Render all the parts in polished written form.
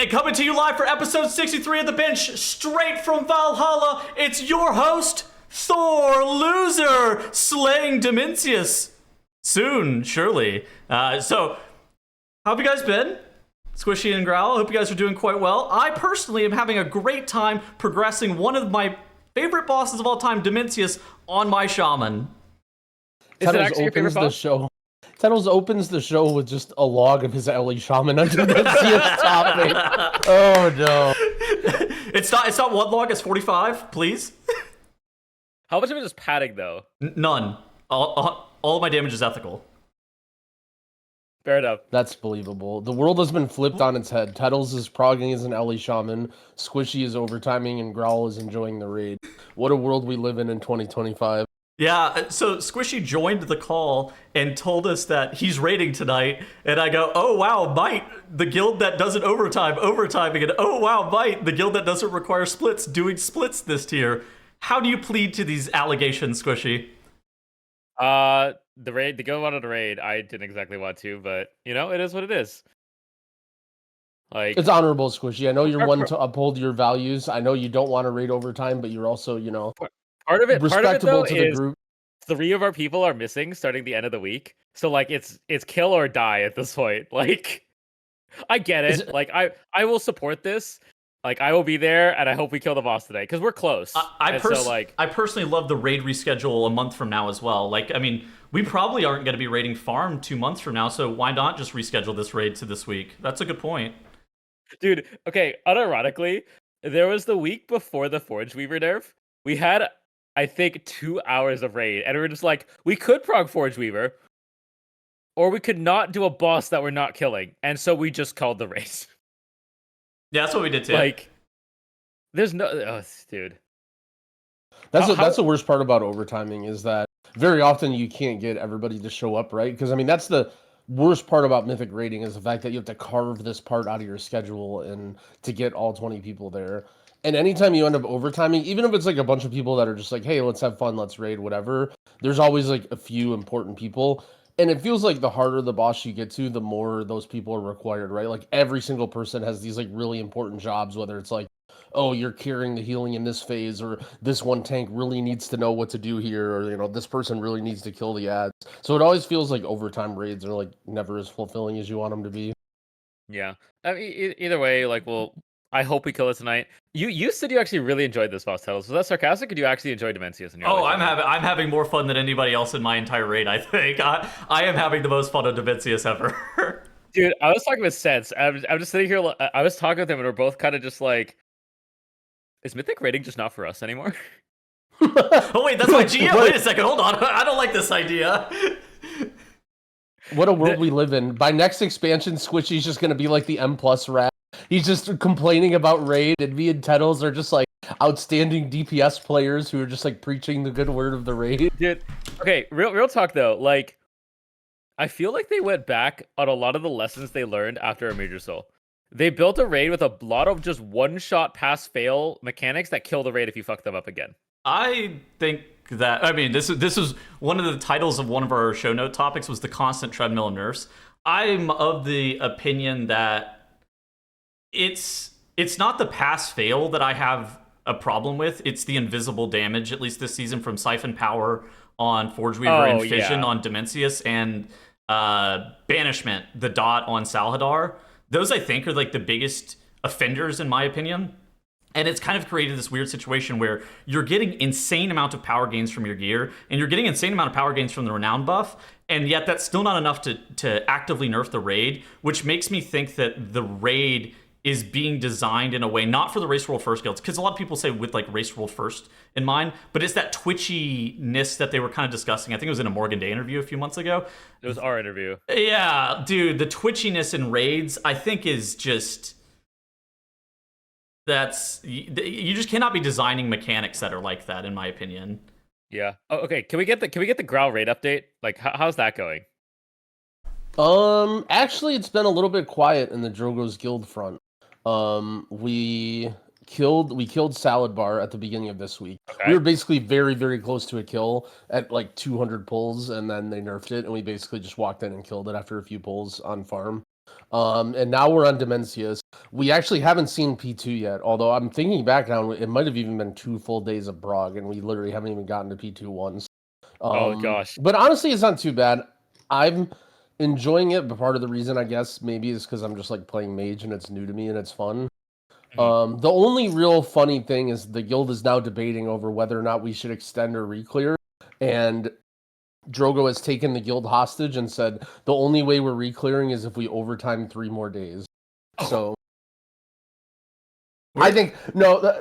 And coming to you live for episode 63 of The Bench, straight from Valhalla, it's your host, Thor Loser, slaying Dimensius. Soon, surely. So, how have you guys been? SQUISHEI and Growl, I hope you guys are doing quite well. I personally am having a great time progressing one of my favorite bosses of all time, Dimensius, on my Shaman. Is it actually your favorite boss? Tettles opens the show with just a log of his LE Shaman under Dimensius topic. Oh no. It's not one log, it's 45, please. How much of it is padding, though? None. All of my damage is ethical. Fair enough. That's believable. The world has been flipped on its head. Tettles is progging as an LE Shaman, SQUISHEI is overtiming, and Growl is enjoying the raid. What a world we live in 2025. Yeah, so SQUISHEI joined the call and told us that he's raiding tonight, and I go, oh wow, Might, the guild that doesn't overtiming, and oh wow, Might, the guild that doesn't require splits, doing splits this tier. How do you plead to these allegations, SQUISHEI? The go out of the raid, I didn't exactly want to, but, you know, it is what it is. Like, it's honorable, SQUISHEI. I know you're one to uphold your values. I know you don't want to raid overtime, but you're also, you know, part of it respectable though, to the group. 3 of our people are missing starting the end of the week. So like it's kill or die at this point. Like I get it. Like I will support this. Like I will be there and I hope we kill the boss today because we're close. I personally love the raid reschedule a month from now as well. Like I mean, we probably aren't going to be raiding farm 2 months from now, so why not just reschedule this raid to this week? That's a good point. Dude, okay, unironically, there was the week before the Forge Weaver nerf. We had I think 2 hours of raid, and we were just like, we could prog Forge Weaver, or we could not do a boss that we're not killing, and so we just called the race. Yeah, that's what we did too. Like, there's no, dude. That's the worst part about overtiming is that very often you can't get everybody to show up, right? Because I mean, that's the worst part about Mythic raiding is the fact that you have to carve this part out of your schedule and to get all 20 people there. And anytime you end up overtiming, even if it's like a bunch of people that are just like, hey, let's have fun, let's raid, whatever, there's always like a few important people. And it feels like the harder the boss you get to, the more those people are required, right? Like every single person has these like really important jobs, whether it's like, oh, you're carrying the healing in this phase, or this one tank really needs to know what to do here, or, you know, this person really needs to kill the ads. So it always feels like overtime raids are like never as fulfilling as you want them to be. Yeah. I mean, either way, like, I hope we kill it tonight. You said you actually really enjoyed this boss, Tettles. Was that sarcastic, or do you actually enjoy Dimensius? I'm having more fun than anybody else in my entire raid, I think. I am having the most fun on Dimensius ever. Dude, I was talking with Sense. I'm just sitting here, I was talking with him, and we're both kind of just like, is Mythic raiding just not for us anymore? Oh wait, that's my GM? Wait a second, hold on. I don't like this idea. What a world we live in. By next expansion, SQUISHEI's just going to be like the M+ rat. He's just complaining about raid, and me and Tettles are just like outstanding DPS players who are just like preaching the good word of the raid. Dude, okay, real talk though. Like, I feel like they went back on a lot of the lessons they learned after a Major Soul. They built a raid with a lot of just one-shot pass-fail mechanics that kill the raid if you fuck them up again. I think that, I mean, this is one of the titles of one of our show note topics was the constant treadmill and nerfs. I'm of the opinion that it's not the pass-fail that I have a problem with. It's the invisible damage, at least this season, from Siphon Power on Forge Weaver and Fission on Dimensius, and Banishment, the dot on Salhadar. Those, I think, are like the biggest offenders, in my opinion. And it's kind of created this weird situation where you're getting insane amount of power gains from your gear, and you're getting insane amount of power gains from the Renown buff, and yet that's still not enough to actively nerf the raid, which makes me think that the raid is being designed in a way, not for the race rule first guilds, because a lot of people say with like race rule first in mind, but it's that twitchiness that they were kind of discussing. I think it was in a Morgan Day interview a few months ago. It was our interview. Yeah, dude, the twitchiness in raids, I think, is just... you just cannot be designing mechanics that are like that, in my opinion. Yeah. Oh, okay. Can we get the Growl raid update? Like, how's that going? Actually, it's been a little bit quiet in the Drogo's guild front. We killed Salad Bar at the beginning of this week. Okay. We were basically very, very close to a kill at like 200 pulls, and then they nerfed it, and we basically just walked in and killed it after a few pulls on farm. And now we're on Demencius. We actually haven't seen P2 yet, although I'm thinking back now, it might have even been 2 full days of Brog, and we literally haven't even gotten to P2 once. Oh gosh. But honestly, it's not too bad. I'm enjoying it, but part of the reason, I guess, maybe is because I'm just like playing Mage and it's new to me and it's fun. The only real funny thing is the guild is now debating over whether or not we should extend or reclear, and Drogo has taken the guild hostage and said the only way we're reclearing is if we overtime 3 more days. So I think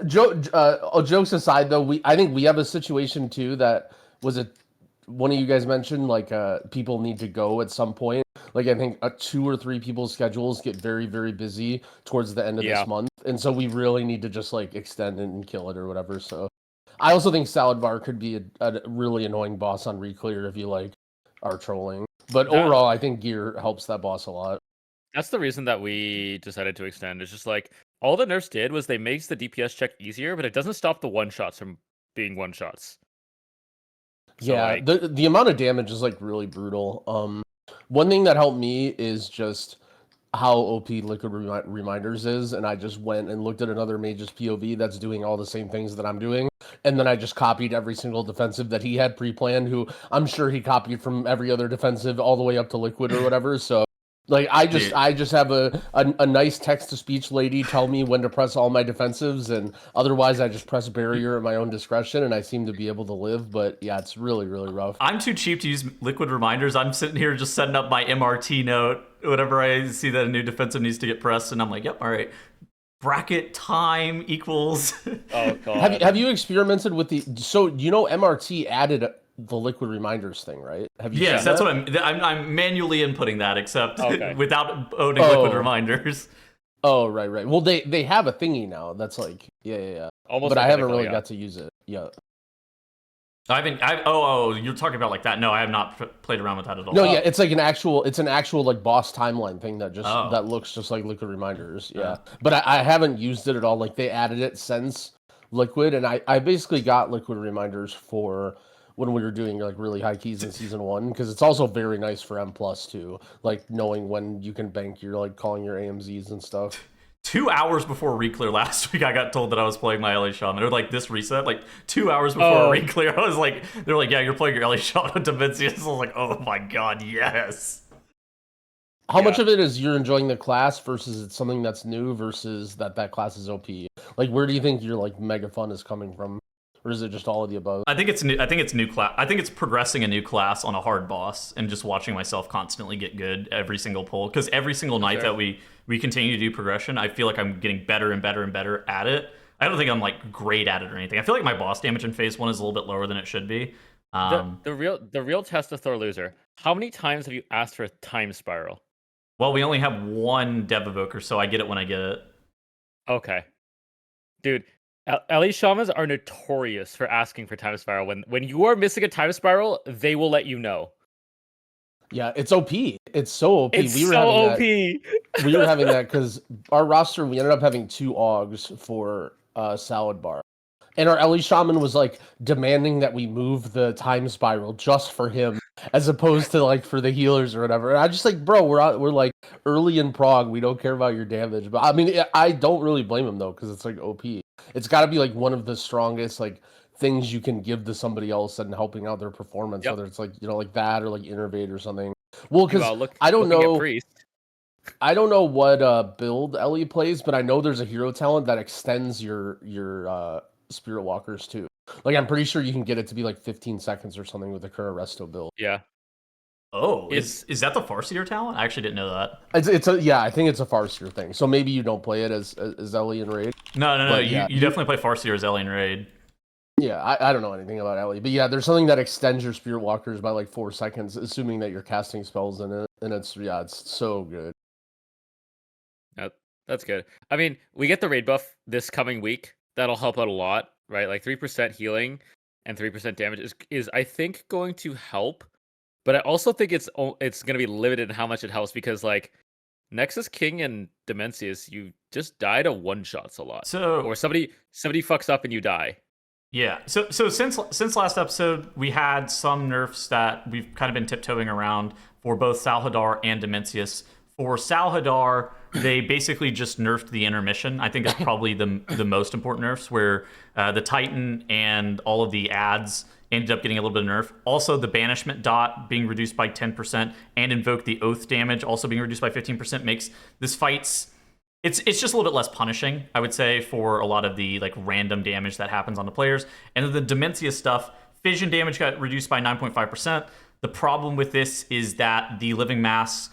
jokes aside though, I think we have a situation too that was one of you guys mentioned, like people need to go at some point. Like I think 2 or 3 people's schedules get very, very busy towards the end of this month, and so we really need to just like extend it and kill it or whatever. So I also think Salad Bar could be a really annoying boss on Reclear if you like are trolling. But overall, I think Gear helps that boss a lot. That's the reason that we decided to extend. It's just like all the nerfs did was they makes the DPS check easier, but it doesn't stop the one shots from being one shots. So, yeah, like, the amount of damage is like really brutal. One thing that helped me is just how OP Liquid Reminders is, and I just went and looked at another mage's POV that's doing all the same things that I'm doing, and then I just copied every single defensive that he had pre-planned, who I'm sure he copied from every other defensive all the way up to Liquid or whatever, so like I just have a nice text-to-speech lady tell me when to press all my defensives, and otherwise I just press barrier at my own discretion, and I seem to be able to live, but yeah, it's really, really rough. I'm too cheap to use Liquid Reminders. I'm sitting here just setting up my MRT note whenever I see that a new defensive needs to get pressed, and I'm like, yep, all right. Bracket time equals... Oh, God. Have you experimented with the... So, you know MRT added the Liquid Reminders thing, right? Have you? Yes, that's what I'm manually inputting that, except without owning Liquid Reminders. Oh, right. Well, they have a thingy now that's like, yeah. Almost, but I haven't really got to use it yet. You're talking about like that? No, I have not played around with that at all. No, yeah, it's like an actual like boss timeline thing that that looks just like Liquid Reminders. Yeah, but I haven't used it at all. Like they added it since Liquid, and I basically got Liquid Reminders for when we were doing like really high keys in season 1, because it's also very nice for M+ too, like knowing when you can bank your like calling your AMZs and stuff. 2 hours before Reclear last week, I got told that I was playing my LA Shaman. They're like, this reset, like 2 hours before Reclear, I was like, they're like, yeah, you're playing your LA Shaman on Demencius. I was like, oh my god, yes. How much of it is you're enjoying the class versus it's something that's new versus that class is OP? Like, where do you think your like mega fun is coming from? Or is it just all of the above? I think it's new. I think it's new class. I think it's progressing a new class on a hard boss and just watching myself constantly get good every single pull. Because every single night that we continue to do progression, I feel like I'm getting better and better and better at it. I don't think I'm like great at it or anything. I feel like my boss damage in phase 1 is a little bit lower than it should be. The real test of Thor Loser. How many times have you asked for a time spiral? Well, we only have one Dev Evoker, so I get it when I get it. Okay, dude. LA Shamans are notorious for asking for time spiral. When you are missing a time spiral, they will let you know. Yeah, it's OP. It's so OP. We were having that because our roster, we ended up having 2 Augs for Salad Bar. And our LA Shaman was like demanding that we move the time spiral just for him, as opposed to like for the healers or whatever. And I just like, bro, we're like early in Prague. We don't care about your damage. But I mean, I don't really blame him though, because it's like OP. It's got to be like one of the strongest like things you can give to somebody else and helping out their performance, whether it's like, you know, like that or like Innervate or something. Well, because I don't know. I don't know what build Ellie plays, but I know there's a hero talent that extends your Spirit Walkers too. Like I'm pretty sure you can get it to be like 15 seconds or something with the current Resto build. Yeah. Oh, is that the Farseer talent? I actually didn't know that. I think it's a Farseer thing. So maybe you don't play it as Ellie in Raid. No. You definitely play Farseer as Ellie in Raid. Yeah, I don't know anything about Ellie, but yeah, there's something that extends your Spirit Walkers by like 4 seconds, assuming that you're casting spells in it, and it's so good. That's good. I mean, we get the raid buff this coming week. That'll help out a lot, right? Like 3% healing and 3% damage is I think going to help, but I also think it's going to be limited in how much it helps, because like Nexus King and Demencius, you just die to one-shots a lot. Or somebody fucks up and you die. Yeah. So since last episode, we had some nerfs that we've kind of been tiptoeing around for both Salhadar and Demencius For Salhadar, they basically just nerfed the intermission. I think that's probably the most important nerfs, where the Titan and all of the ads ended up getting a little bit of nerf. Also, the banishment dot being reduced by 10% and invoke the oath damage also being reduced by 15% makes this fight's it's just a little bit less punishing, I would say, for a lot of the like random damage that happens on the players. And then the Dementia stuff, fission damage got reduced by 9.5%. The problem with this is that the living mass,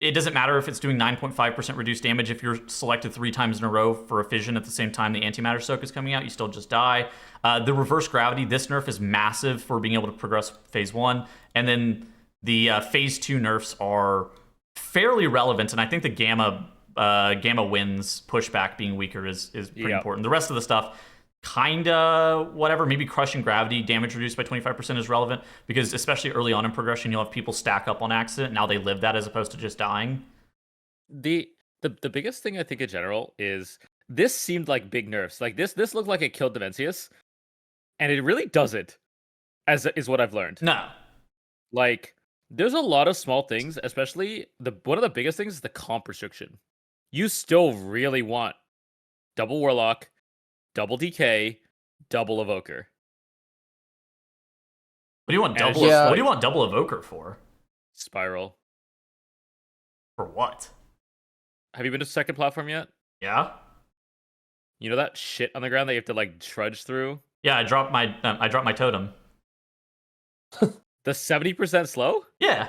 it doesn't matter if it's doing 9.5% reduced damage. If you're selected 3 times in a row for a fission at the same time the antimatter soak is coming out, you still just die. The reverse gravity, this nerf is massive for being able to progress phase 1. And then the phase 2 nerfs are fairly relevant, and I think the gamma wins pushback being weaker is pretty important. The rest of the stuff, kinda whatever. Maybe crushing gravity damage reduced by 25% is relevant, because especially early on in progression, you'll have people stack up on accident. Now they live that as opposed to just dying. The biggest thing I think in general is this seemed like big nerfs. Like this looked like it killed Dimensius, and it really doesn't, as is what I've learned. No. Like there's a lot of small things, especially one of the biggest things is the comp restriction. You still really want double Warlock, double DK, double Evoker. What do you want double? What do you want double Evoker for? Spiral. For what? Have you been to second platform yet? Yeah. You know that shit on the ground that you have to like trudge through? Yeah, I dropped my totem. The 70% slow? Yeah.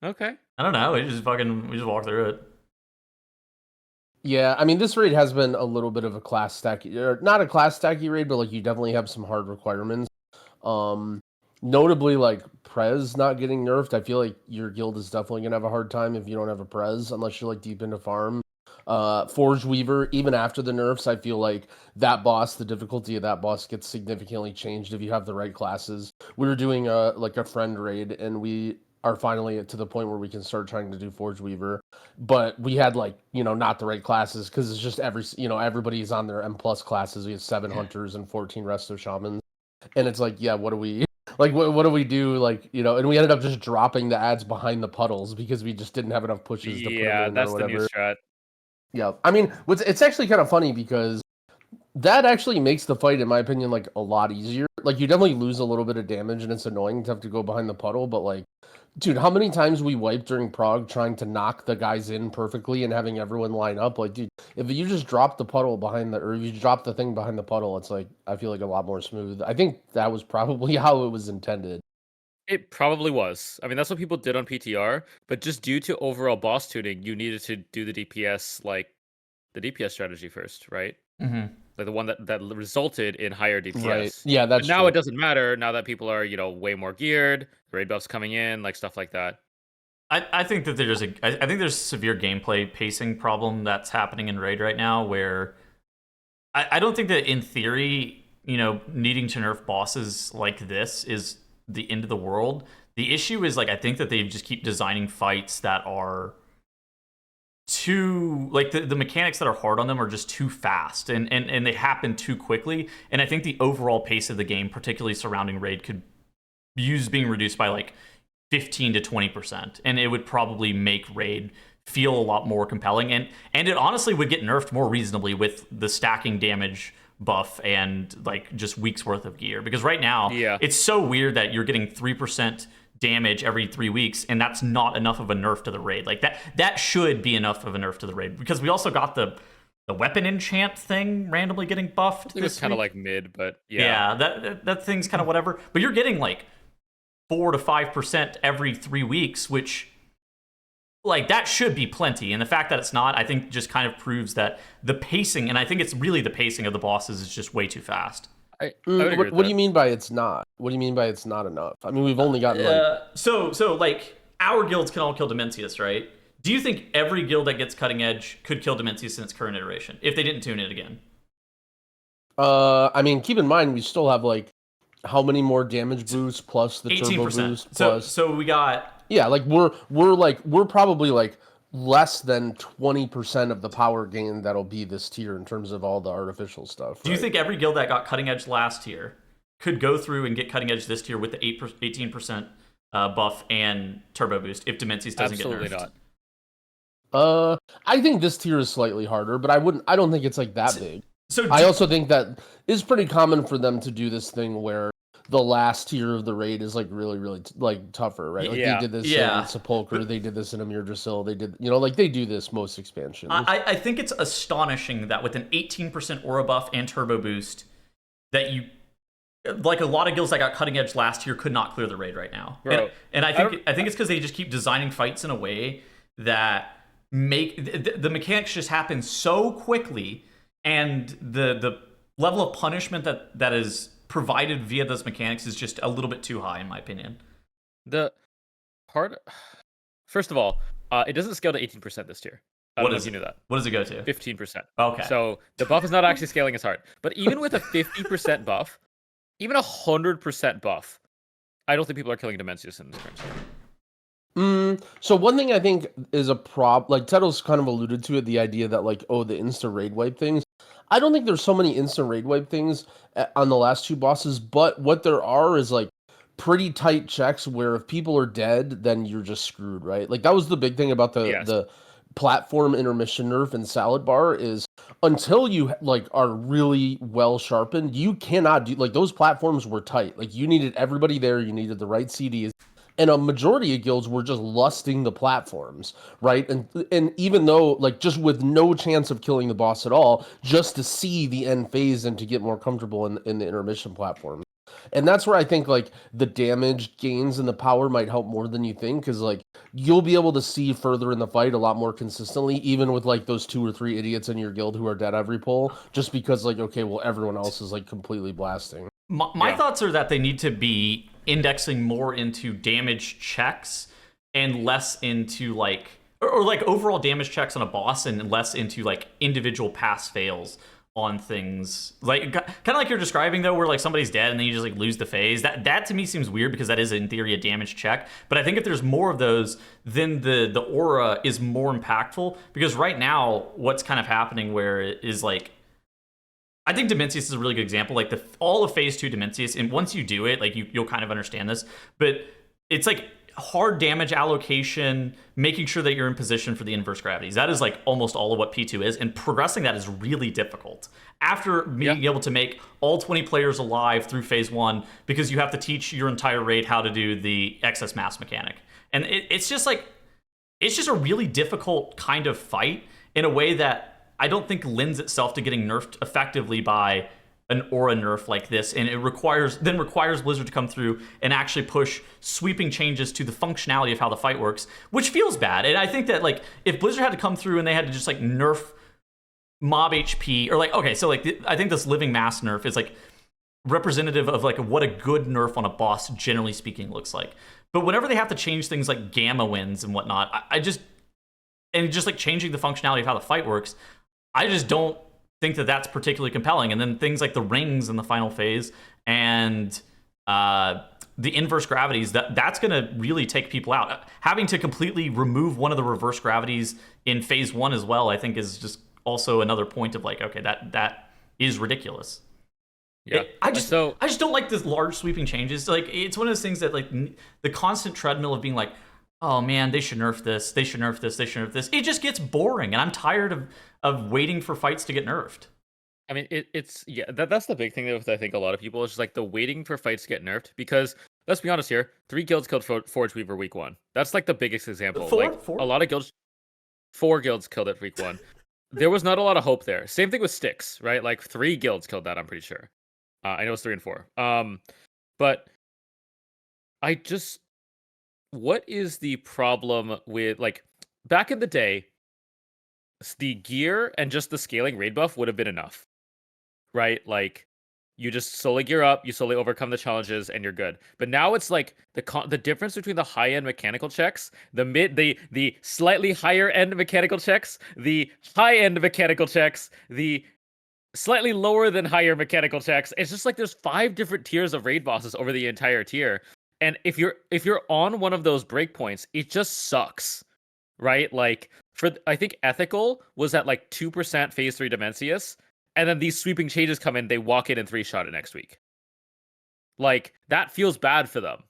Okay. I don't know. We just walk through it. Yeah, I mean, this raid has been a little bit of a class stacky, or not a class stacky raid, but like you definitely have some hard requirements. Notably, like Prez not getting nerfed. I feel like your guild is definitely gonna have a hard time if you don't have a Prez, unless you're like deep into farm. Forge Weaver, even after the nerfs, I feel like that boss, the difficulty of that boss gets significantly changed if you have the right classes. We were doing a friend raid, and we are finally to the point where we can start trying to do Forge Weaver, but we had like, not the right classes, because it's just everybody's on their M+ classes. We had 7 hunters and 14 resto shamans, and it's like, yeah, what do we like, what do we do, like, and we ended up just dropping the ads behind the puddles because we just didn't have enough pushes to put them in, that's or whatever. the new strat. Yeah, I mean, it's actually kind of funny because that actually makes the fight, in my opinion, like a lot easier. Like you definitely lose a little bit of damage, and it's annoying to have to go behind the puddle, but like, dude, how many times we wiped during Prague trying to knock the guys in perfectly and having everyone line up? Like, dude, if you just drop the puddle or if you drop the thing behind the puddle, it's like, I feel like a lot more smooth. I think that was probably how it was intended. It probably was. I mean, that's what people did on PTR, but just due to overall boss tuning, you needed to do the DPS, like the DPS strategy first, right? Mm-hmm. Like the one that resulted in higher DPS. Right. Yeah, that's now true. It doesn't matter. Now that people are, way more geared, raid buffs coming in, like stuff like that. I think that there's a severe gameplay pacing problem that's happening in raid right now, where I don't think that in theory, needing to nerf bosses like this is the end of the world. The issue is, like, I think that they just keep designing fights that are too, like, the mechanics that are hard on them are just too fast, and they happen too quickly. And I think the overall pace of the game, particularly surrounding raid, could use being reduced by like 15 to 20%, and it would probably make raid feel a lot more compelling, and it honestly would get nerfed more reasonably with the stacking damage buff and like just weeks worth of gear. Because right now, it's so weird that you're getting 3% damage every 3 weeks, and that's not enough of a nerf to the raid. Like that should be enough of a nerf to the raid, because we also got the weapon enchant thing randomly getting buffed. It was kind of like mid, but that thing's kind of whatever. But you're getting like 4 to 5% every 3 weeks, which, like, that should be plenty. And the fact that it's not, I think, just kind of proves that the pacing, and I think it's really the pacing of the bosses, is just way too fast. What do you mean by it's not? What do you mean by it's not enough? I mean, we've only gotten so like, our guilds can all kill Dimensius, right? Do you think every guild that gets cutting edge could kill Dimensius in its current iteration if they didn't tune it again? I mean, keep in mind we still have like how many more damage boosts plus the 18%. turbo boost plus. So we got, yeah, like we're probably like less than 20% of the power gain that'll be this tier in terms of all the artificial stuff. Right? Do you think every guild that got cutting edge last tier could go through and get cutting edge this tier with the 18% buff and turbo boost if Dimensius doesn't get nerfed? Absolutely not. I think this tier is slightly harder, but I don't think it's like that big. So I also think that it's pretty common for them to do this thing where the last tier of the raid is like really like tougher, right? Like Yeah. they did this Yeah. in Sepulchre, they did this in Amir Drasil, they did, like they do this most expansions. I think it's astonishing that with an 18% aura buff and turbo boost, that you, like a lot of guilds that got cutting edge last year, could not clear the raid right now. Bro, and I think it's because they just keep designing fights in a way that make the mechanics just happen so quickly, and the level of punishment that is provided via those mechanics is just a little bit too high, in my opinion. The part, first of all, it doesn't scale to 18% this tier. I don't know if you knew that. What does it go to? 15%. Okay. So the buff is not actually scaling as hard. But even with a 50% buff, even 100% buff, I don't think people are killing Dimensius in this current state. So one thing I think is a like Tettle's kind of alluded to it, the idea that like, oh, the insta raid wipe things. I don't think there's so many instant raid wipe things on the last two bosses, but what there are is like pretty tight checks where if people are dead, then you're just screwed, right? Like that was the big thing about the platform intermission nerf and salad bar is until you like are really well sharpened, you cannot do like those platforms were tight. Like you needed everybody there, you needed the right CDs. And a majority of guilds were just lusting the platforms, right? And even though, like, just with no chance of killing the boss at all, just to see the end phase and to get more comfortable in the intermission platform. And that's where I think, like, the damage gains and the power might help more than you think, because, like, you'll be able to see further in the fight a lot more consistently, even with, like, those 2 or 3 idiots in your guild who are dead every pull, just because, like, okay, well, everyone else is, like, completely blasting. My thoughts are that they need to be indexing more into damage checks and less into like or like overall damage checks on a boss and less into like individual pass fails on things, like kind of like you're describing though, where like somebody's dead and then you just like lose the phase. That to me seems weird because that is in theory a damage check, but I think if there's more of those, then the aura is more impactful, because right now what's kind of happening where it is like, I think Dimensius is a really good example. Like all of Phase 2 Dimensius, and once you do it, like you'll kind of understand this. But it's like hard damage allocation, making sure that you're in position for the inverse gravities. That is like almost all of what P2 is, and progressing that is really difficult. After being able to make all 20 players alive through Phase 1, because you have to teach your entire raid how to do the excess mass mechanic. And it's just like, it's just a really difficult kind of fight in a way that I don't think lends itself to getting nerfed effectively by an aura nerf like this, and it requires Blizzard to come through and actually push sweeping changes to the functionality of how the fight works, which feels bad. And I think that like if Blizzard had to come through and they had to just like nerf mob HP, or like, okay, so like I think this living mass nerf is like representative of like what a good nerf on a boss generally speaking looks like. But whenever they have to change things like gamma wins and whatnot, I just like changing the functionality of how the fight works, I just don't think that that's particularly compelling. And then things like the rings in the final phase and the inverse gravities, that's going to really take people out. Having to completely remove one of the reverse gravities in Phase 1 as well, I think is just also another point of like, okay, that is ridiculous. Yeah, I just don't like this large sweeping changes. Like it's one of those things that like the constant treadmill of being like, oh man, they should nerf this, they should nerf this, they should nerf this. It just gets boring, and I'm tired of waiting for fights to get nerfed. I mean, it's that's the big thing with I think a lot of people is just like the waiting for fights to get nerfed, because let's be honest here, 3 guilds killed Forge Weaver week 1. That's like the biggest example. Four? A lot of guilds, 4 guilds killed it week 1. There was not a lot of hope there. Same thing with Styx, right? Like 3 guilds killed that, I'm pretty sure. I know it's 3 and 4. But I just, what is the problem with like back in the day? The gear and just the scaling raid buff would have been enough, right? Like you just slowly gear up, you slowly overcome the challenges, and you're good. But now it's like the difference between the high end mechanical checks, the slightly higher end mechanical checks, the high end mechanical checks, the slightly lower than higher mechanical checks. It's just like there's 5 different tiers of raid bosses over the entire tier, and if you're on one of those breakpoints, it just sucks, right? Like I think Ethical was at like 2% Phase 3 Dimensius, and then these sweeping changes come in, they walk in and 3-shot it next week. Like, that feels bad for them.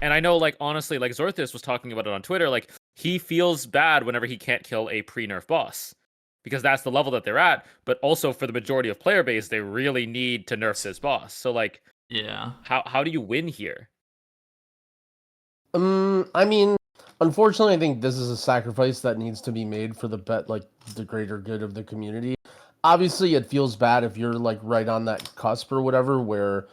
And I know, like, honestly, like, Zorthis was talking about it on Twitter, like, he feels bad whenever he can't kill a pre-nerf boss. Because that's the level that they're at, but also for the majority of player base, they really need to nerf this boss. So like, Yeah. how do you win here? I mean, unfortunately, I think this is a sacrifice that needs to be made for the the greater good of the community. Obviously, it feels bad if you're like right on that cusp or whatever, where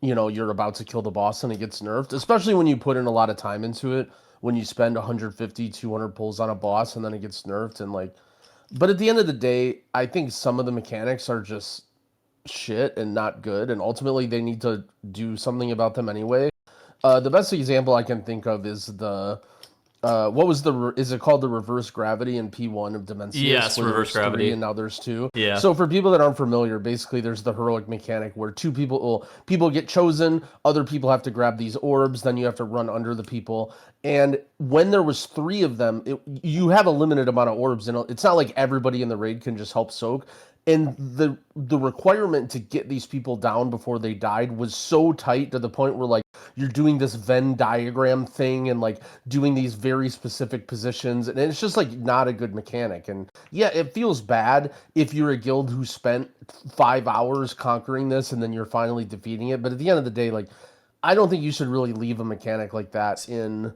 you're about to kill the boss and it gets nerfed, especially when you put in a lot of time into it, when you spend 150, 200 pulls on a boss and then it gets nerfed and like. But at the end of the day, I think some of the mechanics are just shit and not good, and ultimately they need to do something about them anyway. The best example I can think of is is it called the reverse gravity in P1 of Dimensius? Yes, reverse gravity. And now there's 2. Yeah. So for people that aren't familiar, basically there's the heroic mechanic where people get chosen, other people have to grab these orbs, then you have to run under the people. And when there was 3 of them, you have a limited amount of orbs, and it's not like everybody in the raid can just help soak. And the requirement to get these people down before they died was so tight to the point where like you're doing this Venn diagram thing and like doing these very specific positions, and it's just like not a good mechanic. And yeah, it feels bad if you're a guild who spent 5 hours conquering this and then you're finally defeating it. But at the end of the day, like I don't think you should really leave a mechanic like that in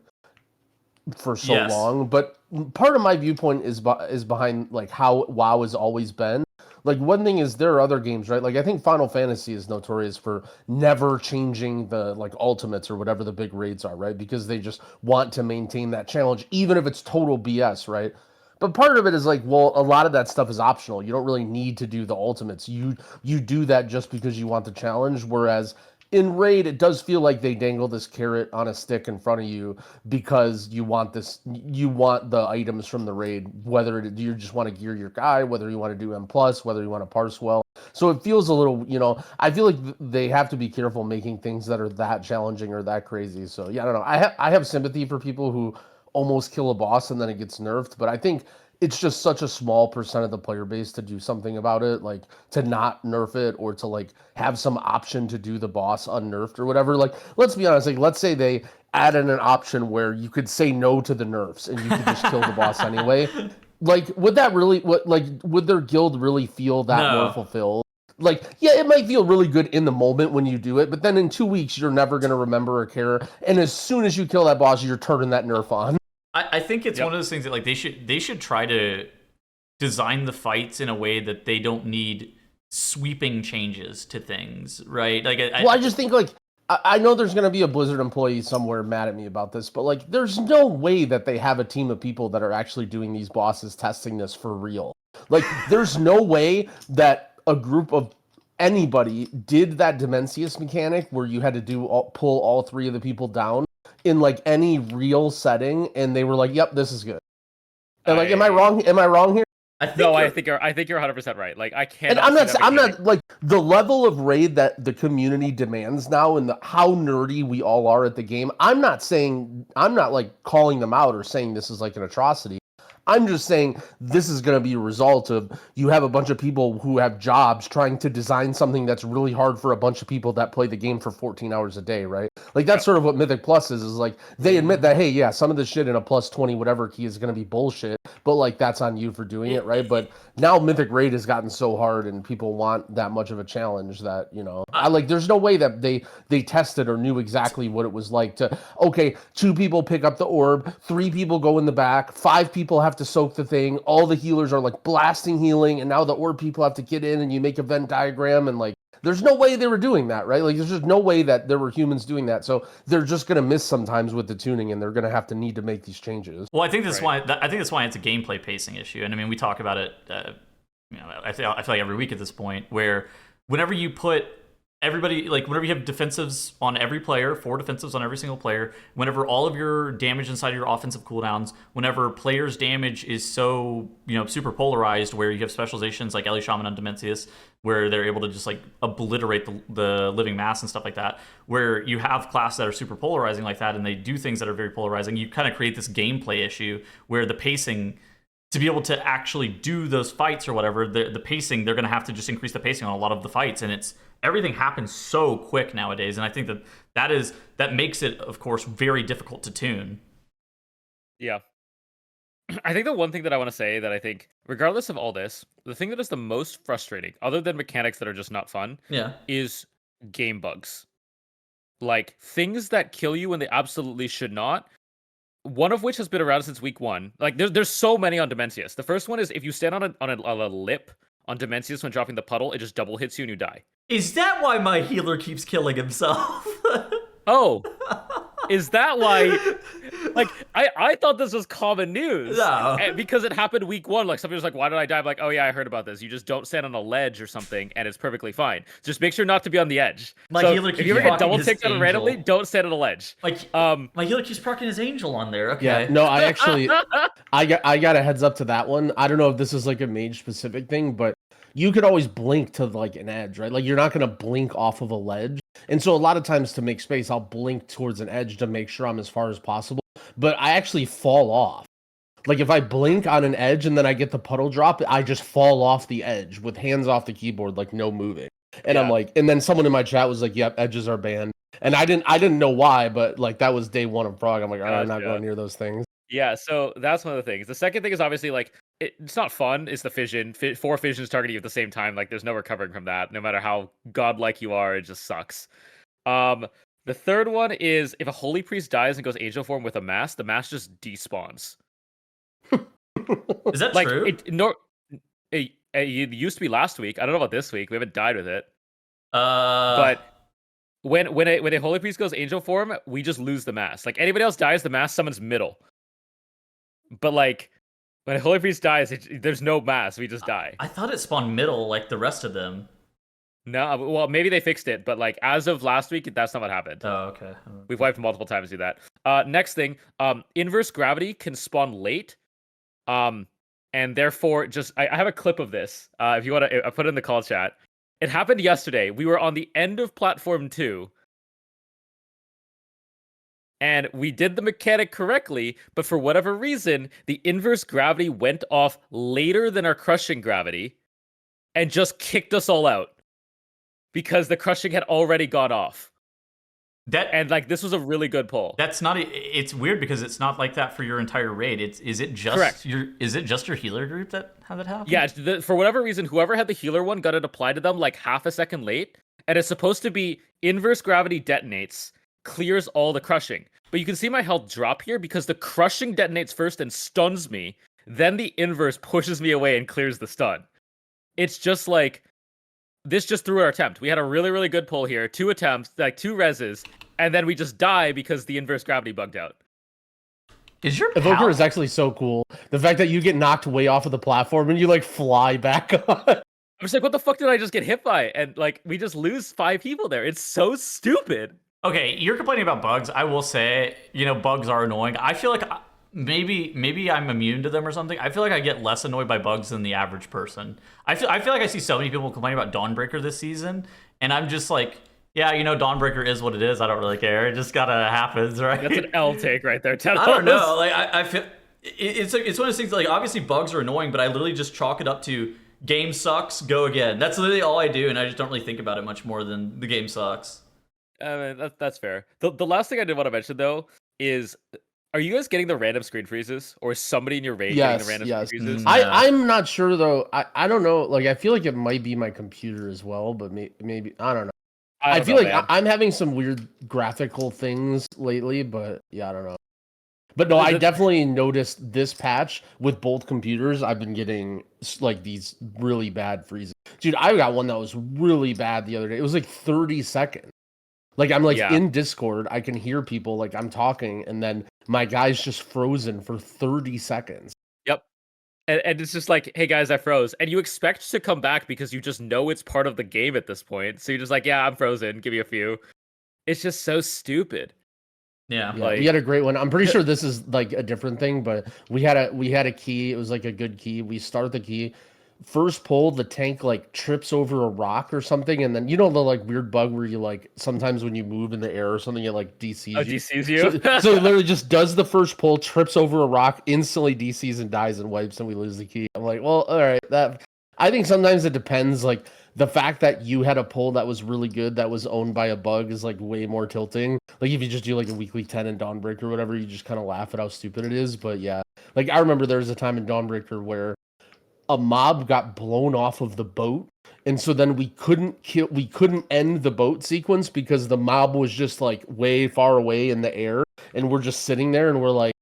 for so long. But part of my viewpoint is behind like how WoW has always been. Like one thing is there are other games, right? Like I think Final Fantasy is notorious for never changing the like ultimates or whatever the big raids are, right? Because they just want to maintain that challenge, even if it's total BS, right? But part of it is like, well, a lot of that stuff is optional. You don't really need to do the ultimates. You do that just because you want the challenge. Whereas in Raid, it does feel like they dangle this carrot on a stick in front of you because you want the items from the raid, whether you just want to gear your guy, whether you want to do M+, whether you want to parse well. So it feels a little, I feel like they have to be careful making things that are that challenging or that crazy. So yeah, I don't know. I have sympathy for people who almost kill a boss and then it gets nerfed, but I think it's just such a small percent of the player base to do something about it, like to not nerf it or to like have some option to do the boss unnerfed or whatever. Like, let's be honest, like let's say they added an option where you could say no to the nerfs and you could just kill the boss anyway. Like, would their guild really feel that more fulfilled? Like, yeah, it might feel really good in the moment when you do it, but then in 2 weeks, you're never going to remember or care. And as soon as you kill that boss, you're turning that nerf on. I think it's one of those things that like they should try to design the fights in a way that they don't need sweeping changes to things, right? Like, I just think like I know there's going to be a Blizzard employee somewhere mad at me about this, but like there's no way that they have a team of people that are actually doing these bosses testing this for real. Like there's no way that a group of anybody did that Dimensius mechanic where you had to pull all 3 of the people down in like any real setting, and they were like, "Yep, this is good." And like, am I wrong? Am I wrong here? I think you're 100% right. Like I can't. And I'm not like the level of raid that the community demands now, and how nerdy we all are at the game. I'm not like calling them out or saying this is like an atrocity. I'm just saying this is going to be a result of you have a bunch of people who have jobs trying to design something that's really hard for a bunch of people that play the game for 14 hours a day, right? Like that's sort of what Mythic Plus is like they admit that, hey, yeah, some of the shit in a plus 20 whatever key is going to be bullshit, but like that's on you for doing it, right? But now Mythic Raid has gotten so hard and people want that much of a challenge that, I like there's no way that they tested or knew exactly what it was like to, okay, 2 people pick up the orb, 3 people go in the back, 5 people have to soak the thing, all the healers are like blasting healing, and now the orb people have to get in and you make a Venn diagram, and like there's no way they were doing that, right? Like there's just no way that there were humans doing that. So they're just going to miss sometimes with the tuning, and they're going to need to make these changes. Well, I think that's why it's a gameplay pacing issue. And I mean, we talk about it I feel like every week at this point, where whenever you put everybody, like whenever you have defensives on every player, 4 defensives on every single player, whenever all of your damage inside of your offensive cooldowns, whenever players' damage is so, super polarized, where you have specializations like Ellie Shaman on Dimensius, where they're able to just like obliterate the living mass and stuff like that, where you have classes that are super polarizing like that, and they do things that are very polarizing, you kind of create this gameplay issue where the pacing, to be able to actually do those fights or whatever, the pacing, they're going to have to just increase the pacing on a lot of the fights, and everything happens so quick nowadays, and I think that makes it, of course, very difficult to tune. Yeah. I think the one thing that I want to say that I think, regardless of all this, the thing that is the most frustrating, other than mechanics that are just not fun, Yeah. is game bugs. Like things that kill you when they absolutely should not. One of which has been around since week 1. Like there's so many on Dimensius. The first one is if you stand on a lip on Dimensius when dropping the puddle, it just double hits you and you die. Is that why my healer keeps killing himself? Oh, is that why? Like, I thought this was common news. No. Because it happened week 1. Like, somebody was like, why did I die? I'm like, oh yeah, I heard about this. You just don't stand on a ledge or something, and it's perfectly fine. Just make sure not to be on the edge. My so healer if keeps you ever get rocking double his ticked on angel. randomly, don't stand on a ledge. Like, my healer keeps procking his angel on there. Okay. Yeah, no, I actually, I got a heads up to that one. I don't know if this is like a mage specific thing, but you could always blink to like an edge, right? Like you're not gonna blink off of a ledge, and so a lot of times to make space, I'll blink towards an edge to make sure I'm as far as possible. But I actually fall off. Like if I blink on an edge and then I get the puddle drop, I just fall off the edge with hands off the keyboard, like no moving. And I'm like, and then someone in my chat was like, "Yep, edges are banned." And I didn't know why, but like that was day 1 of Frog. I'm like, all right, I'm not going near those things. Yeah, so that's one of the things. The second thing is obviously like it's not fun. It's the fission. 4 fissions targeting you at the same time. Like there's no recovering from that. No matter how godlike you are, it just sucks. The third one is if a holy priest dies and goes angel form with a mass, the mass just despawns. Is that Like true? It used to be last week. I don't know about this week. We haven't died with it. But When a holy priest goes angel form, we just lose the mass. Like anybody else dies, the mass summons middle. But like when a holy priest dies, there's no mass. We just die. I thought it spawned middle like the rest of them. No, well maybe they fixed it, but like as of last week, that's not what happened. Oh, okay. We've wiped multiple times to do that. Next thing, inverse gravity can spawn late. And therefore, I have a clip of this. If you want to, I put it in the call chat. It happened yesterday. We were on the end of platform 2. And we did the mechanic correctly, but for whatever reason, the inverse gravity went off later than our crushing gravity and just kicked us all out because the crushing had already gone off. And like this was a really good pull. That's not. It's weird because it's not like that for your entire raid. Is it just correct? Is it just your healer group that how that happened? Yeah. For whatever reason, whoever had the healer one got it applied to them like half a second late, and it's supposed to be inverse gravity detonates, clears all the crushing. But you can see my health drop here because the crushing detonates first and stuns me. Then the inverse pushes me away and clears the stun. It's just like this just threw our attempt. We had a really, really good pull here. 2 attempts, like 2 reses, and then we just die because the inverse gravity bugged out. Is your Evoker is actually so cool. The fact that you get knocked way off of the platform and you like fly back on. I'm just like, what the fuck did I just get hit by? And like, we just lose 5 people there. It's so stupid. Okay, you're complaining about bugs. I will say, bugs are annoying. I feel like maybe I'm immune to them or something. I feel like I get less annoyed by bugs than the average person. I feel like I see so many people complaining about Dawnbreaker this season, and I'm just like, yeah, Dawnbreaker is what it is. I don't really care. It just gotta happens, right? That's an L take right there. I don't know. Like I feel it's one of those things. Like obviously bugs are annoying, but I literally just chalk it up to game sucks, go again. That's literally all I do, and I just don't really think about it much more than the game sucks. I mean, that's fair. The last thing I did want to mention though is, are you guys getting the random screen freezes, or is somebody in your raid getting the random screen freezes? I'm not sure though. I don't know. Like I feel like it might be my computer as well, but maybe I don't know. I feel like I'm having some weird graphical things lately, but yeah, I don't know. But no, I definitely noticed this patch with both computers. I've been getting like these really bad freezes. Dude, I got one that was really bad the other day. It was like 30 seconds. Like I'm like in Discord, I can hear people like I'm talking, and then my guy's just frozen for 30 seconds. Yep. And it's just like, hey guys, I froze. And you expect to come back because you just know it's part of the game at this point. So you're just like, yeah, I'm frozen. Give me a few. It's just so stupid. Yeah. Like, we had a great one. I'm pretty sure this is like a different thing, but we had a key. It was like a good key. We start the key. First pull, the tank like trips over a rock or something, and then the like weird bug where you like sometimes when you move in the air or something, it like DCs you. DCs you. So it literally just does the first pull, trips over a rock, instantly DCs and dies and wipes, and we lose the key. I'm like, well, all right, that I think sometimes it depends. Like the fact that you had a pull that was really good that was owned by a bug is like way more tilting. Like if you just do like a weekly 10 in Dawnbreaker or whatever, you just kind of laugh at how stupid it is. But yeah, like I remember there was a time in Dawnbreaker where a mob got blown off of the boat, and so then we couldn't end the boat sequence because the mob was just like way far away in the air, and we're just sitting there and we're like,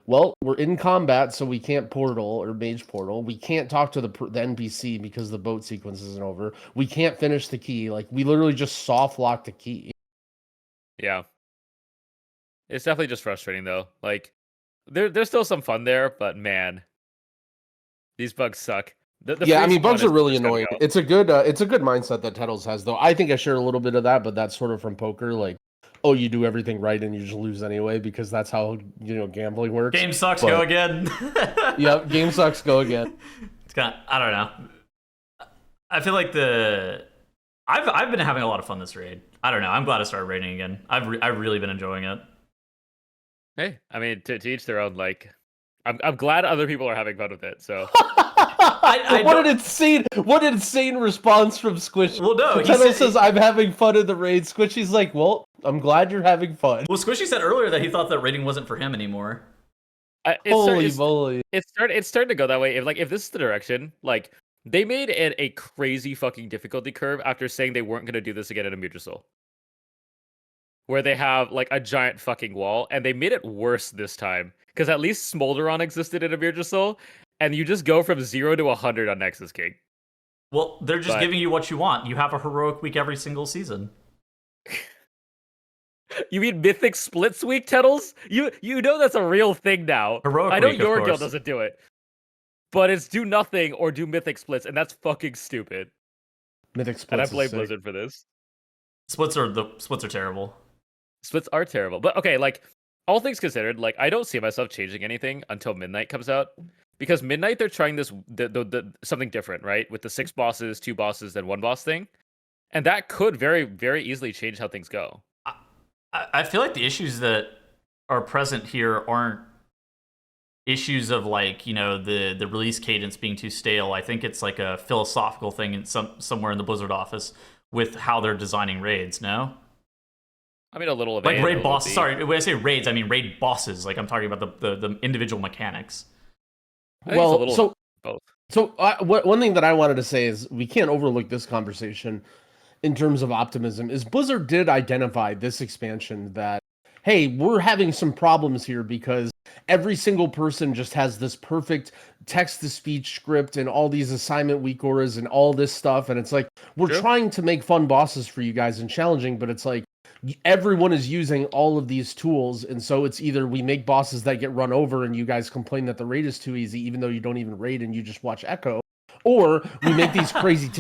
well, we're in combat, so we can't portal or mage portal. We can't talk to the NPC because the boat sequence isn't over. We can't finish the key. Like we literally just soft locked the key. Yeah. It's definitely just frustrating though. Like there's still some fun there, but man, these bugs suck. The Yeah, I freeze mean, bugs one are is really just gotta annoying. go. It's a good mindset that Tettles has, though. I think I share a little bit of that, but that's sort of from poker. Like, oh, you do everything right and you just lose anyway because that's how gambling works. Game sucks, But- go again. Yep, game sucks. Go again. It's kind of, I don't know. I feel like I've been having a lot of fun this raid. I don't know. I'm glad I started raiding again. I've really been enjoying it. Hey, I mean, to each their own. Like, I'm glad other people are having fun with it. So What an insane response from Squish. Well, no, he Tettles said- says, "I'm having fun in the raid." Squishy's like, "Well, I'm glad you're having fun." Well, Squishy said earlier that he thought that raiding wasn't for him anymore. Holy moly! it's starting to go that way. If this is the direction, like they made it a crazy fucking difficulty curve after saying they weren't going to do this again in Immortal, where they have like a giant fucking wall, and they made it worse this time because at least Smolderon existed in Immortal, and you just go from 0 to 100 on Nexus King. Well, they're just But- giving you what you want. You have a heroic week every single season. You mean Mythic Splits Week, Tettles? You know that's a real thing now. Heroic I know week, of your guild course. doesn't do it, but it's do nothing or do Mythic Splits, and that's fucking stupid. Mythic And I Splits blame is sick. Blizzard for this. Splits are terrible. Splits are terrible. But okay, like all things considered, like I don't see myself changing anything until Midnight comes out. Because Midnight they're trying this the something different, right? With the 6 bosses, 2 bosses, then 1 boss thing. And that could very, very easily change how things go. I feel like the issues that are present here aren't issues of like, the release cadence being too stale. I think it's like a philosophical thing in somewhere in the Blizzard office with how they're designing raids, no? I mean a little of Like A and a raid little of bosses. B. Sorry, when I say raids, I mean raid bosses. Like I'm talking about the individual mechanics. I think it's a Well, little so of both. So one thing that I wanted to say is we can't overlook this conversation in terms of optimism is Blizzard did identify this expansion that, hey, we're having some problems here because every single person just has this perfect text-to-speech script and all these assignment week auras and all this stuff. And it's like, we're Sure. trying to make fun bosses for you guys and challenging, but it's like, everyone is using all of these tools, and so it's either we make bosses that get run over and you guys complain that the raid is too easy even though you don't even raid and you just watch Echo, or we make these crazy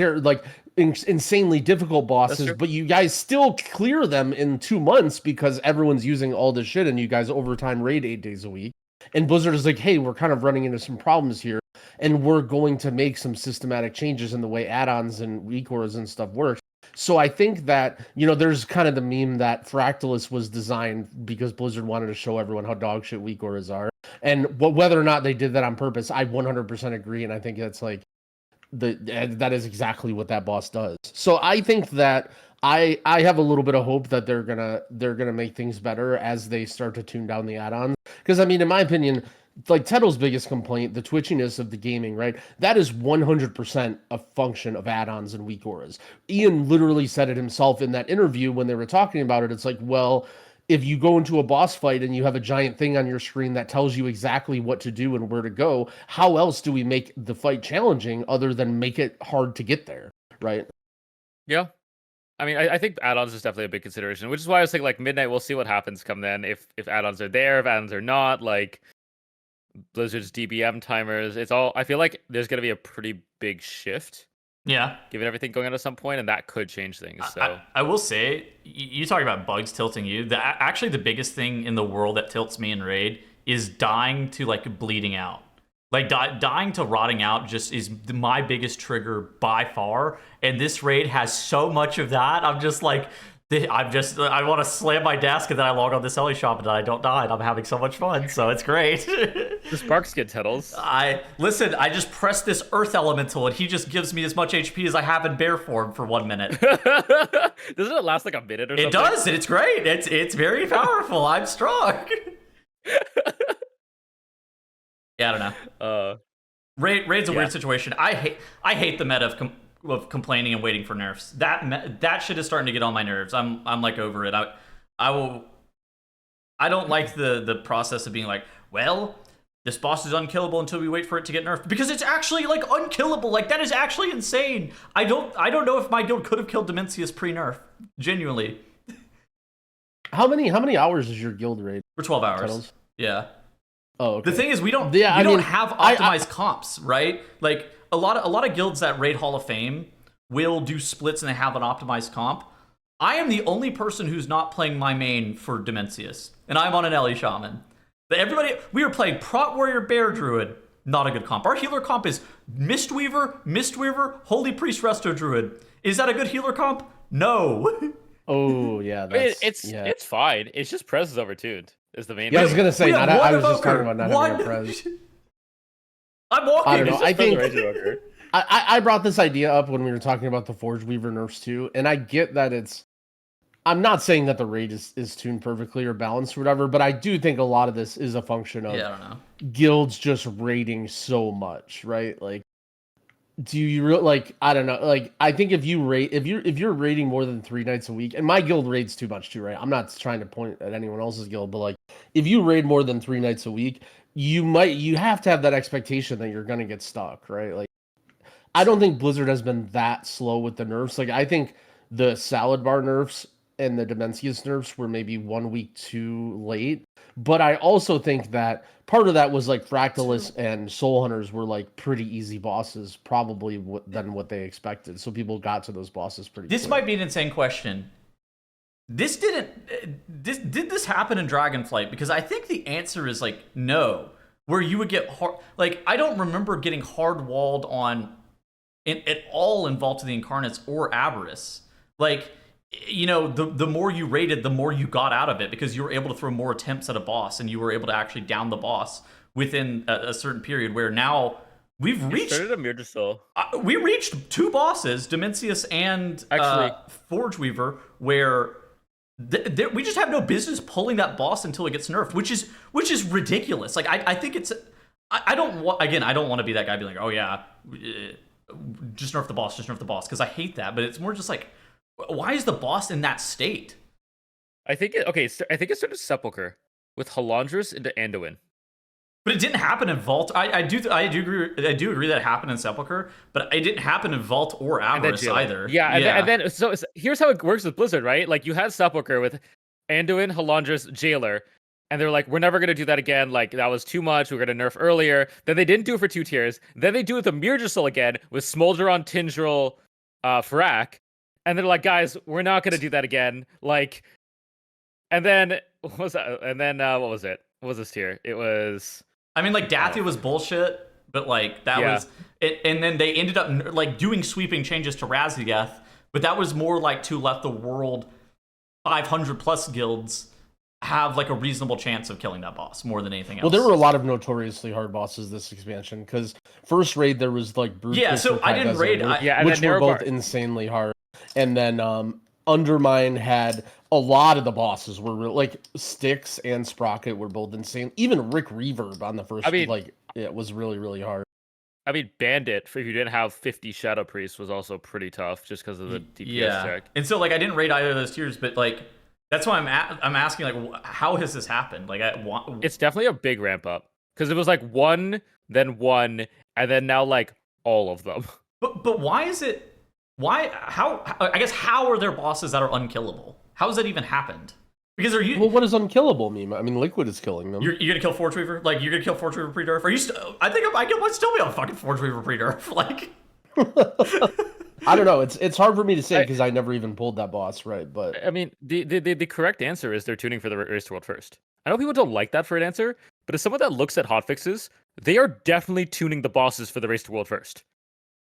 insanely difficult bosses true. but you guys still clear them in 2 months because everyone's using all this shit and you guys overtime raid 8 days a week. And Blizzard is like, hey, we're kind of running into some problems here and we're going to make some systematic changes in the way add-ons and week auras and stuff work. So I think that, there's kind of the meme that Fractalus was designed because Blizzard wanted to show everyone how dog shit weak auras are. And whether or not they did that on purpose, I 100% agree. And I think that's like, that is exactly what that boss does. So I think that I have a little bit of hope that they're gonna make things better as they start to tune down the add-ons. Because I mean, in my opinion, like Tettle's biggest complaint, the twitchiness of the gaming, right? That is 100% a function of add-ons and weak auras. Ian literally said it himself in that interview when they were talking about it. It's like, well, if you go into a boss fight and you have a giant thing on your screen that tells you exactly what to do and where to go, how else do we make the fight challenging other than make it hard to get there, right? Yeah. I mean, I think add-ons is definitely a big consideration, which is why I was thinking like Midnight, we'll see what happens come then. If add-ons are there, if add-ons are not, like Blizzard's DBM timers, it's all, I feel like there's going to be a pretty big shift Yeah. given everything going on at some point, and that could change things. So I will say, you talk about bugs tilting you. Actually, the biggest thing in the world that tilts me in raid is dying to like bleeding out. Like dying to rotting out just is my biggest trigger by far. And this raid has so much of that. I'm just like, I want to slam my desk and then I log on this Ellie shop and then I don't die and I'm having so much fun, so it's great. The spark skid tunnels. I just press this earth elemental and he just gives me as much HP as I have in bear form for 1 minute. Doesn't it last like a minute or something? It does, and it's great. It's very powerful. I'm strong. Yeah, I don't know. Raid's a weird situation. I hate the meta of complaining and waiting for nerfs. That shit is starting to get on my nerves. I'm like over it. I don't like the process of being like, well, this boss is unkillable until we wait for it to get nerfed, because it's actually like unkillable. Like, that is actually insane. I don't know if my guild could have killed Dimensius pre-nerf. Genuinely. How many hours is your guild raid? For 12 hours. Tunnels? Yeah. Oh, okay. The thing is, we don't have optimized comps, right? Like, a lot of guilds that raid Hall of Fame will do splits and they have an optimized comp. I am the only person who's not playing my main for Dimensius, and I'm on an Ellie Shaman. But we are playing Prot Warrior Bear Druid, not a good comp. Our healer comp is Mistweaver, Holy Priest Resto Druid. Is that a good healer comp? No. Oh yeah, it's fine. It's just Prez is overtuned. Is the main. Yeah, I was gonna say. I was just talking about not having a Prez. I'm walking. I don't know. I think I brought this idea up when we were talking about the Forge Weaver nerfs too, and I get that it's. I'm not saying that the raid is tuned perfectly or balanced or whatever, but I do think a lot of this is a function of I don't know. Guilds just raiding so much, right? Like, do you like? I don't know. Like, I think if you're raiding more than 3 nights a week, and my guild raids too much too, right? I'm not trying to point at anyone else's guild, but like, if you raid more than 3 nights a week, you have to have that expectation that you're gonna get stuck, right? Like, I don't think Blizzard has been that slow with the nerfs. Like, I think the salad bar nerfs and the Dimensius nerfs were maybe 1 week too late. But I also think that part of that was like Fractalus and Soul Hunters were like pretty easy bosses, probably than what they expected. So people got to those bosses pretty quick. Might be an insane question. Did this happen in Dragonflight? Because I think the answer is like no, where you would get hard. Like, I don't remember getting hard walled on at all in Vault of the Incarnates or Avarice. Like, you know, the more you raided, the more you got out of it, because you were able to throw more attempts at a boss and you were able to actually down the boss within a certain period, where now we've reached... we reached 2 bosses, Dimensius and Forge Weaver, where we just have no business pulling that boss until it gets nerfed, which is ridiculous. Like, I think it's... I don't want to be that guy being like, oh yeah, just nerf the boss, because I hate that. But it's more just like, why is the boss in that state? I think it started Sepulchre with Halandris into Anduin. But it didn't happen in Vault. I do agree that it happened in Sepulchre, but it didn't happen in Vault or Avarice either. Yeah, and then so here's how it works with Blizzard, right? Like, you had Sepulchre with Anduin, Halandris, Jailer, and they're like, we're never gonna do that again. Like, that was too much. We're gonna nerf earlier. Then they didn't do it for 2 tiers. Then they do it with Mirjasol again with Smolderon, Tindril, Farak. And they're like, guys, we're not gonna do that again. Like, and then what was that? And then what was it? What was this tier? It was. I mean, like, Dathia was bullshit, but like that was it. And then they ended up like doing sweeping changes to Razziath, but that was more like to let the world 500 plus guilds have like a reasonable chance of killing that boss more than anything else. Well, there were a lot of notoriously hard bosses this expansion, because first raid there was like Brute. Yeah, so I didn't raid. Which were both insanely hard. And then Undermine had a lot of the bosses were like Styx and Sprocket were both insane. Even Rick Reverb on the first, it was really, really hard. I mean, Bandit, if you didn't have 50 Shadow Priests, was also pretty tough just because of the DPS check. And so, like, I didn't raid either of those tiers, but like, that's why I'm asking, like, how has this happened? Like, it's definitely a big ramp up, because it was like 1, then 1, and then now like all of them. But why is it? How are there bosses that are unkillable? How has that even happened? Because well, what does unkillable mean? I mean, Liquid is killing them. You're gonna kill Forge Weaver? Like, you're gonna kill Forge Weaver pre-nerf? Are you I think I might still be on fucking Forge Weaver pre-nerf. Like, I don't know. It's hard for me to say because I never even pulled that boss, right? But I mean, the correct answer is they're tuning for the Race to World first. I know people don't like that for an answer, but as someone that looks at hotfixes, they are definitely tuning the bosses for the Race to World first.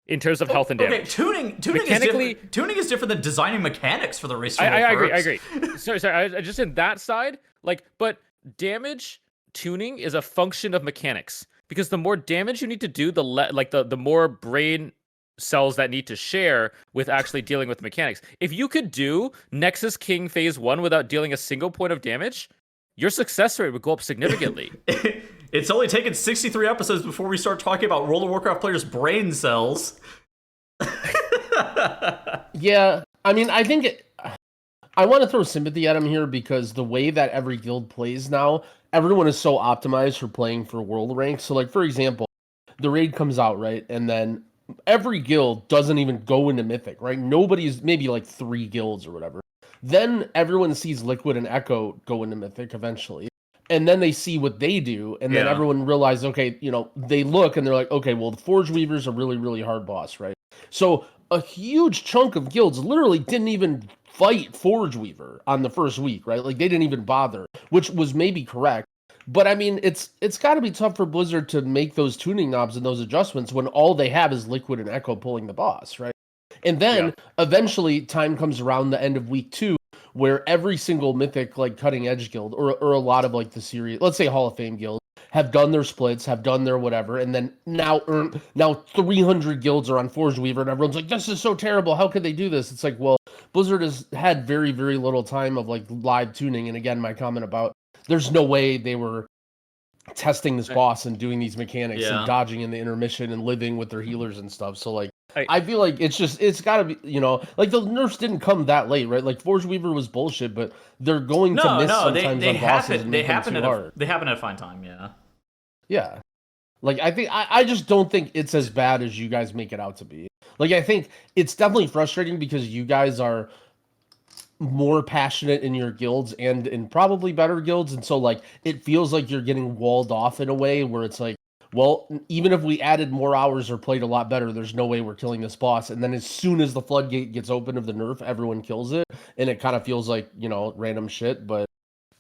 in terms of health and damage. Okay, tuning is different than designing mechanics for the race. I agree. Sorry. I just in that side, like, but damage tuning is a function of mechanics, because the more damage you need to do, the more brain cells that need to share with actually dealing with mechanics. If you could do Nexus King Phase 1 without dealing a single point of damage, your success rate would go up significantly. It's only taken 63 episodes before we start talking about World of Warcraft players' brain cells. Yeah, I mean, I think I want to throw sympathy at him here, because the way that every guild plays now, everyone is so optimized for playing for world rank. So, like, for example, the raid comes out, right? And then every guild doesn't even go into Mythic, right? Nobody's, maybe like 3 guilds or whatever. Then everyone sees Liquid and Echo go into Mythic eventually. And then they see what they do, and then everyone realizes, okay, they look and they're like, okay, well, the Forge Weaver's a really, really hard boss, right? So a huge chunk of guilds literally didn't even fight Forge Weaver on the first week, right? Like, they didn't even bother, which was maybe correct. But I mean, it's got to be tough for Blizzard to make those tuning knobs and those adjustments when all they have is Liquid and Echo pulling the boss, right? And then eventually time comes around the end of week 2, where every single Mythic, like, cutting edge guild, or a lot of, like, the series, let's say Hall of Fame guild, have done their splits, have done their whatever, and then now 300 guilds are on Forge Weaver, and everyone's like, this is so terrible, how could they do this? It's like, well, Blizzard has had very, very little time of, like, live tuning, and again, my comment about there's no way they were testing this boss and doing these mechanics and dodging in the intermission and living with their healers and stuff. So, like, I feel like it's got to be, like, the nerfs didn't come that late, right? Like, Forge Weaver was bullshit, but they're going to miss sometimes on bosses and make them too hard. They happen at a fine time, yeah. Yeah. Like, I just don't think it's as bad as you guys make it out to be. Like, I think it's definitely frustrating because you guys are more passionate in your guilds and in probably better guilds, and so, like, it feels like you're getting walled off in a way where it's like, well, even if we added more hours or played a lot better, there's no way we're killing this boss. And then as soon as the floodgate gets open of the nerf, everyone kills it, and it kind of feels like, random shit. But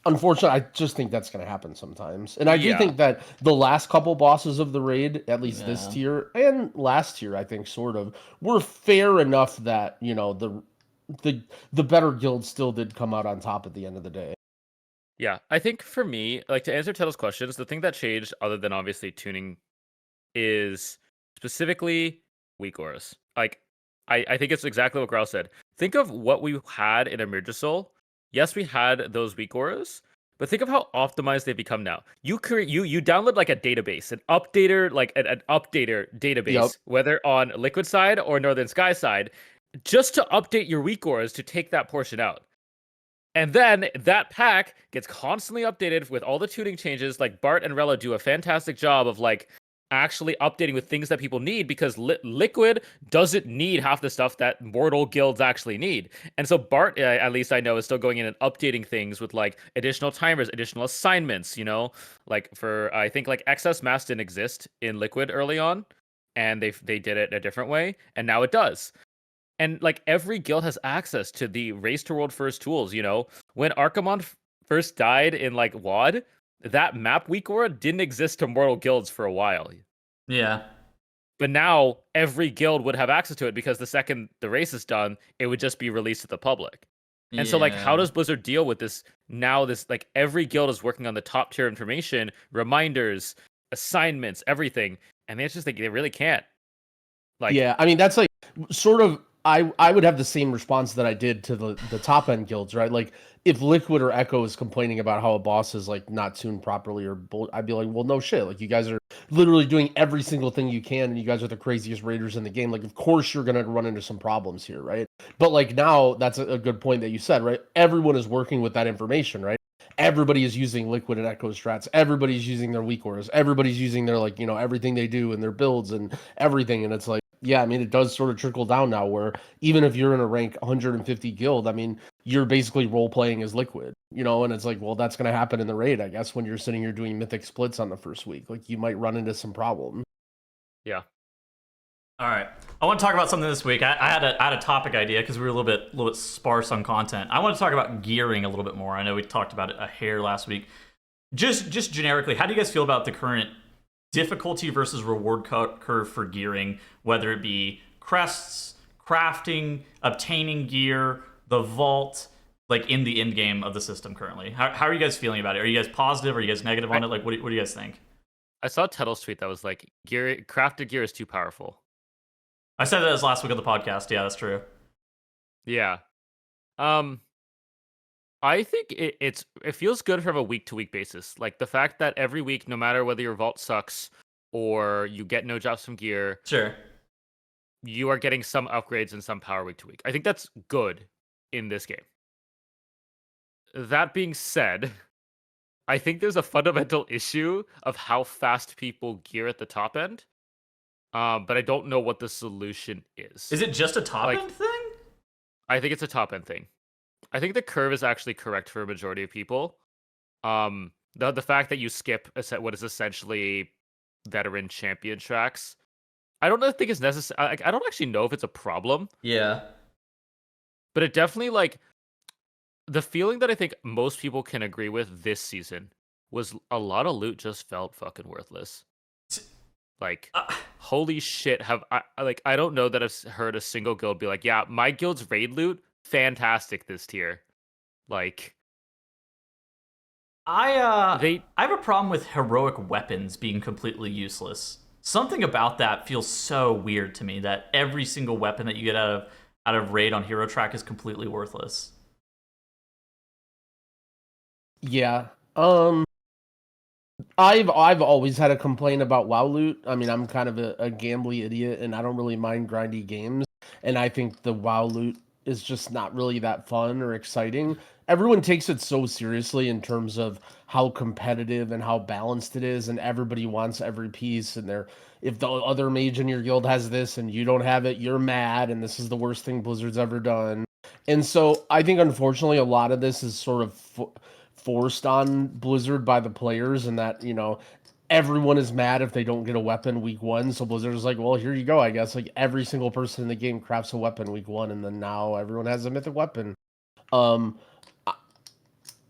unfortunately, I just think that's going to happen sometimes. And I do think that the last couple bosses of the raid, at least this tier and last tier, I think sort of, were fair enough that, the better guilds still did come out on top at the end of the day. Yeah, I think for me, like, to answer Ted's questions, the thing that changed, other than obviously tuning, is specifically weak auras. Like, I think it's exactly what Growl said. Think of what we had in Emergisol. Yes, we had those weak auras, but think of how optimized they've become now. You download, like, a database, an updater, like an updater database, whether on Liquid side or Northern Sky side, just to update your weak auras to take that portion out. And then that pack gets constantly updated with all the tuning changes. Like, Bart and Rella do a fantastic job of, like, actually updating with things that people need, because Liquid doesn't need half the stuff that mortal guilds actually need. And so Bart, at least I know, is still going in and updating things with, like, additional timers, additional assignments, like, for, I think, like, XS Mass didn't exist in Liquid early on, and they did it a different way, and now it does. And, like, every guild has access to the Race to World First tools, When Archimon first died in, like, WoD, that map weak aura didn't exist to mortal guilds for a while. Yeah. But now every guild would have access to it, because the second the race is done, it would just be released to the public. And so, like, how does Blizzard deal with this now? This, like, every guild is working on the top tier information, reminders, assignments, everything. And it's just, like, they really can't. Like, yeah, I mean, that's, like, sort of, I would have the same response that I did to the top end guilds, right? Like, if Liquid or Echo is complaining about how a boss is, like, not tuned properly, I'd be like, well, no shit. Like, you guys are literally doing every single thing you can, and you guys are the craziest raiders in the game. Like, of course you're gonna run into some problems here, right? But, like, now that's a good point that you said, right? Everyone is working with that information, right? Everybody is using Liquid and Echo strats. Everybody's using their weak auras. Everybody's using their, like, everything they do and their builds and everything. And it's like, yeah, I mean, it does sort of trickle down now, where even if you're in a rank 150 guild, I mean, you're basically role playing as Liquid, and it's like, well, that's going to happen in the raid, I guess, when you're sitting here doing mythic splits on the first week. Like, you might run into some problem. Yeah. All right, I want to talk about something this week. I had a topic idea because we were a little bit sparse on content. I want to talk about gearing a little bit more. I know we talked about it a hair last week. Just generically, how do you guys feel about the current difficulty versus reward curve for gearing, whether it be crests, crafting, obtaining gear, the vault, like in the end game of the system currently. How are you guys feeling about it? Are you guys positive? Are you guys negative on it? Like, what do you guys think? I saw Tuttle's tweet that was like, crafted gear is too powerful. I said that as last week of the podcast. Yeah, that's true. Yeah. I think it feels good from a week-to-week basis. Like the fact that every week, no matter whether your vault sucks or you get no drops from gear, Sure. you are getting some upgrades and some power week to week. I think that's good in this game. That being said, I think there's a fundamental issue of how fast people gear at the top end. But I don't know what the solution is. Is it just a top end thing? I think it's a top end thing. I think the curve is actually correct for a majority of people. The fact that you skip what is essentially veteran champion tracks, I don't think it's necessary. I don't actually know if it's a problem. Yeah. But it definitely, like, the feeling that I think most people can agree with this season was a lot of loot just felt fucking worthless. Like, holy shit, I don't know that I've heard a single guild be like, yeah, my guild's raid loot, fantastic this tier. Like, I have a problem with heroic weapons being completely useless. Something about that feels so weird to me, that every single weapon that you get out of raid on hero track is completely worthless. Yeah. I've always had a complaint about WoW loot. I mean, I'm kind of a gambly idiot, and I don't really mind grindy games. And I think the WoW loot is just not really that fun or exciting. Everyone takes it so seriously in terms of how competitive and how balanced it is, and everybody wants every piece. And if the other mage in your guild has this and you don't have it, you're mad, and this is the worst thing Blizzard's ever done. And so I think, unfortunately, a lot of this is sort of forced on Blizzard by the players, and that, everyone is mad if they don't get a weapon week one. So Blizzard is like, well, here you go, I guess. Like, every single person in the game crafts a weapon week one, and then now everyone has a mythic weapon.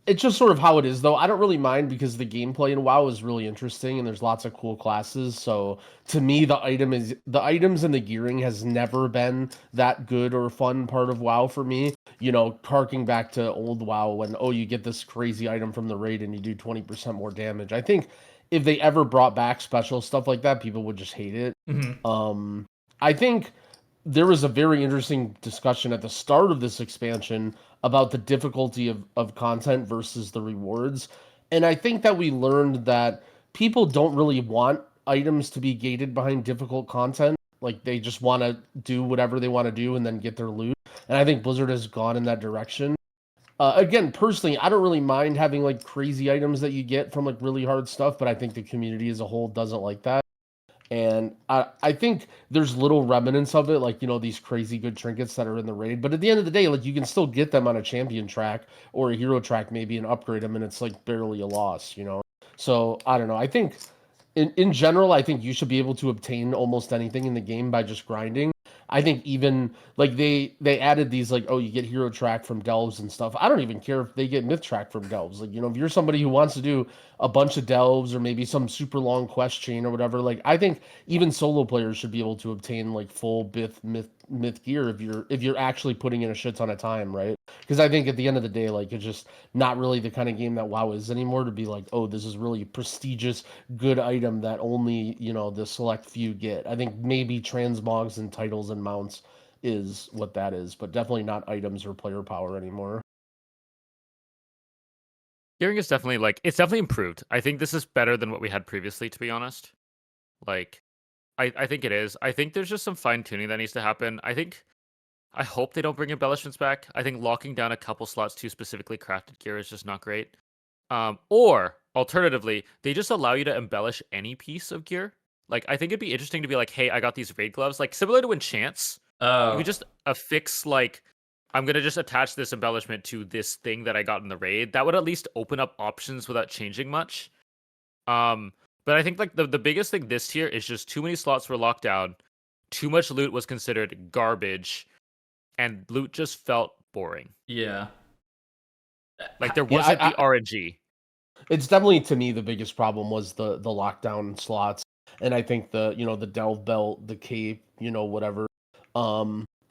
It's just sort of how it is, though. I don't really mind, because the gameplay in WoW is really interesting, and there's lots of cool classes. So to me, the items and the gearing has never been that good or fun part of WoW for me. Harking back to old WoW when, you get this crazy item from the raid and you do 20% more damage. I think if they ever brought back special stuff like that, people would just hate it. Mm-hmm. I think there was a very interesting discussion at the start of this expansion about the difficulty of content versus the rewards. And I think that we learned that people don't really want items to be gated behind difficult content. Like, they just want to do whatever they want to do and then get their loot. And I think Blizzard has gone in that direction. Again, personally, I don't really mind having, like, crazy items that you get from, like, really hard stuff, but I think the community as a whole doesn't like that. And I think there's little remnants of it, like, these crazy good trinkets that are in the raid. But at the end of the day, like, you can still get them on a champion track or a hero track maybe and upgrade them, and it's, like, barely a loss, So, I don't know. I think, in general, I think you should be able to obtain almost anything in the game by just grinding. I think even, like, they added these, like, you get hero track from delves and stuff. I don't even care if they get myth track from delves. Like, if you're somebody who wants to do a bunch of delves or maybe some super long quest chain or whatever, like, I think even solo players should be able to obtain, like, full myth gear if you're actually putting in a shit ton of time, right? Because I think at the end of the day, like, it's just not really the kind of game that WoW is anymore, to be like, this is really prestigious, good item that only, the select few get. I think maybe transmogs and titles and mounts is what that is, but definitely not items or player power anymore. Gearing is definitely, it's definitely improved. I think this is better than what we had previously, to be honest. Like, I think it is. I think there's just some fine tuning that needs to happen. I hope they don't bring embellishments back. I think locking down a couple slots to specifically crafted gear is just not great. Or alternatively, they just allow you to embellish any piece of gear. Like, I think it'd be interesting to be like, hey, I got these raid gloves. Like, similar to enchants. You could just affix, like, I'm going to just attach this embellishment to this thing that I got in the raid. That would at least open up options without changing much. But I think, like, the biggest thing this tier is just too many slots were locked down. Too much loot was considered garbage. And loot just felt boring. Yeah. Like, there wasn't the RNG. It's definitely, to me, the biggest problem was the lockdown slots. And I think the delve belt, the cape, whatever. I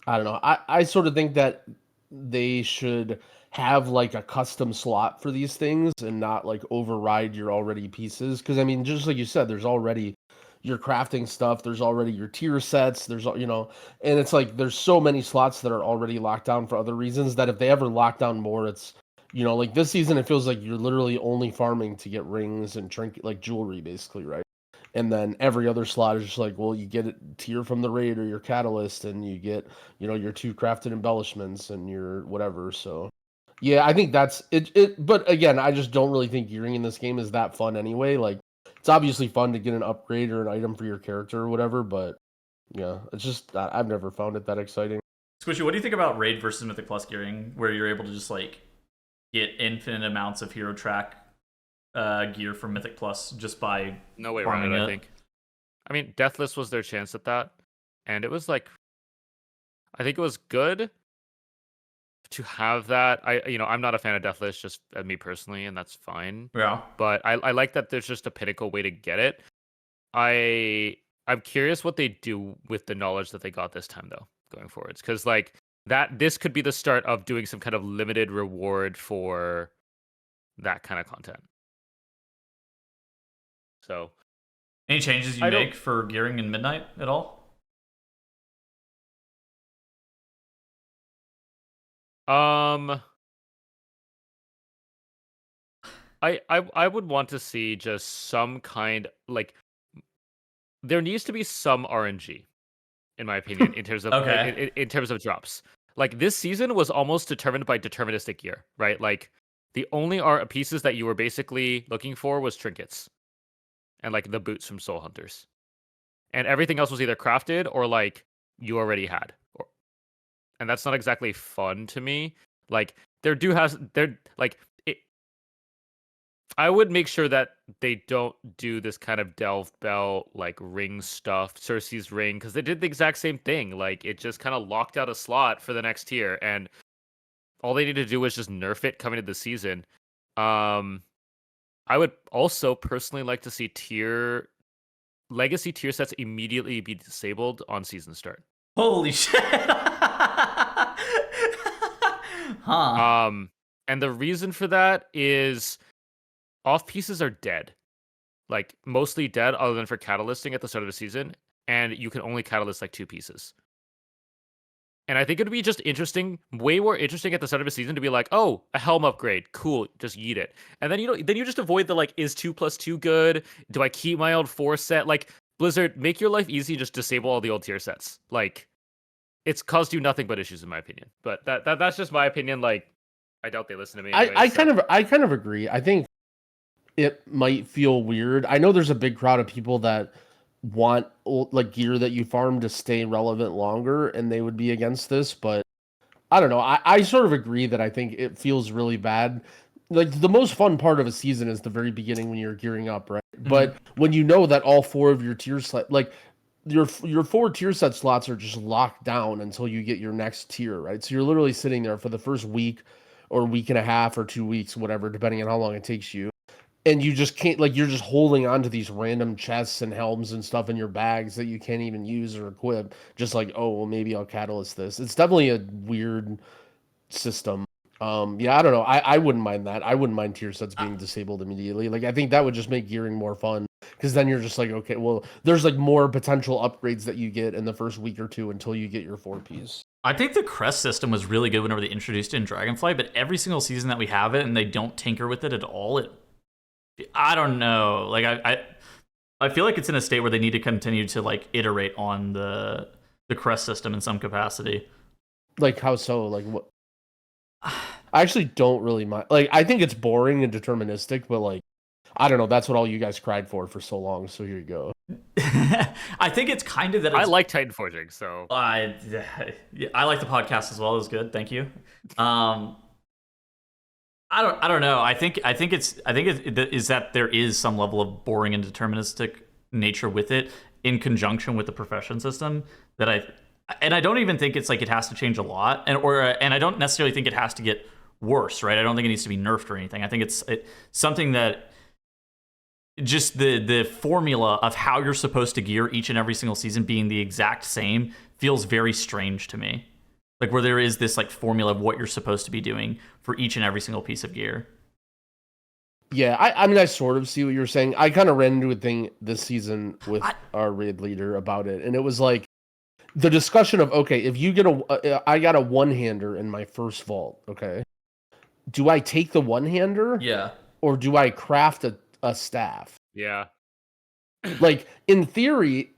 don't know. I sort of think that they should have like a custom slot for these things and not like override your already pieces. Because I mean, just like you said, there's already your crafting stuff. There's already your tier sets. And it's like there's so many slots that are already locked down for other reasons that if they ever lock down more, it's like this season, it feels like you're literally only farming to get rings and trinket, like jewelry, basically, right? And then every other slot is just like, well, you get a tier from the raid or your catalyst, and you get, your 2 crafted embellishments and your whatever. So, yeah, I think that's it. But again, I just don't really think gearing in this game is that fun anyway. Like, it's obviously fun to get an upgrade or an item for your character or whatever, but yeah, it's just I've never found it that exciting. Squishy, what do you think about raid versus Mythic Plus gearing, where you're able to just like get infinite amounts of hero track gear from Mythic Plus just by no way farming around it, it? I think. I mean, Deathless was their chance at that, and it was like, I think it was good to have that. I'm not a fan of Deathless, just me personally, and that's fine. Yeah. But I like that there's just a pinnacle way to get it. I'm curious what they do with the knowledge that they got this time, though, going forwards, because like this could be the start of doing some kind of limited reward for that kind of content. So, any changes you make for gearing in Midnight at all? I would want to see just some kind, like, there needs to be some RNG, in my opinion, in terms of Okay. in terms of drops. Like, this season was almost determined by deterministic gear, right? Like, the only pieces that you were basically looking for was trinkets and like the boots from Soul Hunters, and everything else was either crafted or like you already had, and that's not exactly fun to me. Like, I would make sure that they don't do this kind of delve belt like ring stuff, Cersei's ring, because they did the exact same thing. Like, it just kind of locked out a slot for the next tier, and all they need to do was just nerf it coming into the season. I would also personally like to see legacy tier sets immediately be disabled on season start. Holy shit. Huh. And the reason for that is off pieces are dead. Like, mostly dead other than for catalysting at the start of the season, and you can only catalyst like 2 pieces. And I think it would be just interesting, way more interesting at the start of a season to be like, oh, a helm upgrade, cool, just yeet it. And then you just avoid the like, is 2+2 good? Do I keep my old 4 set? Like, Blizzard, make your life easy, just disable all the old tier sets. Like, it's caused you nothing but issues in my opinion. But that's just my opinion. Like, I doubt they listen to me. I kind of agree. I think it might feel weird. I know there's a big crowd of people that want like gear that you farm to stay relevant longer, and they would be against this, but I don't know. I sort of agree that I think it feels really bad. Like, the most fun part of a season is the very beginning when you're gearing up, right? Mm-hmm. But when you know that all 4 of your tier slot, like your 4 tier set slots are just locked down until you get your next tier, right? So you're literally sitting there for the first week or week and a half or 2 weeks, whatever, depending on how long it takes you. And you just can't, like, you're just holding on to these random chests and helms and stuff in your bags that you can't even use or equip. Just like, oh, well, maybe I'll catalyst this. It's definitely a weird system. Yeah, I don't know. I wouldn't mind that. I wouldn't mind tier sets being disabled immediately. Like, I think that would just make gearing more fun, because then you're just like, okay, well, there's like more potential upgrades that you get in the first week or 2 until you get your 4-piece. I think the crest system was really good whenever they introduced it in Dragonflight, but every single season that we have it and they don't tinker with it at all, I don't know. Like, I feel like it's in a state where they need to continue to like iterate on the crest system in some capacity. Like, how so? Like, what? I actually don't really mind. Like, I think it's boring and deterministic, but like, I don't know. That's what all you guys cried for so long. So here you go. I think it's kind of that. I like Titan Forging, so I like the podcast as well. It was good. Thank you. I don't know. I think it is that there is some level of boring and deterministic nature with it in conjunction with the profession system that I don't even think it's like it has to change a lot, and I don't necessarily think it has to get worse, right? I don't think it needs to be nerfed or anything. I think it's something that just the formula of how you're supposed to gear each and every single season being the exact same feels very strange to me. Like where there is this like formula of what you're supposed to be doing for each and every single piece of gear. Yeah, I mean, I sort of see what you're saying. I kind of ran into a thing this season with our raid leader about it, and it was like the discussion of, okay, if you get I got a one-hander in my first vault, okay, do I take the one-hander? Yeah. Or do I craft a staff? Yeah. Like, in theory,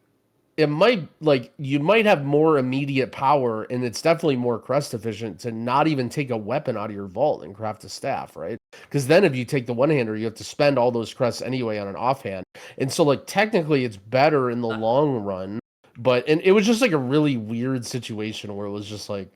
it might, like, you might have more immediate power, and it's definitely more crest efficient to not even take a weapon out of your vault and craft a staff, right? Because then if you take the one-hander, you have to spend all those crests anyway on an offhand. And so, like, technically it's better in the long run, and it was just, like, a really weird situation where it was just, like,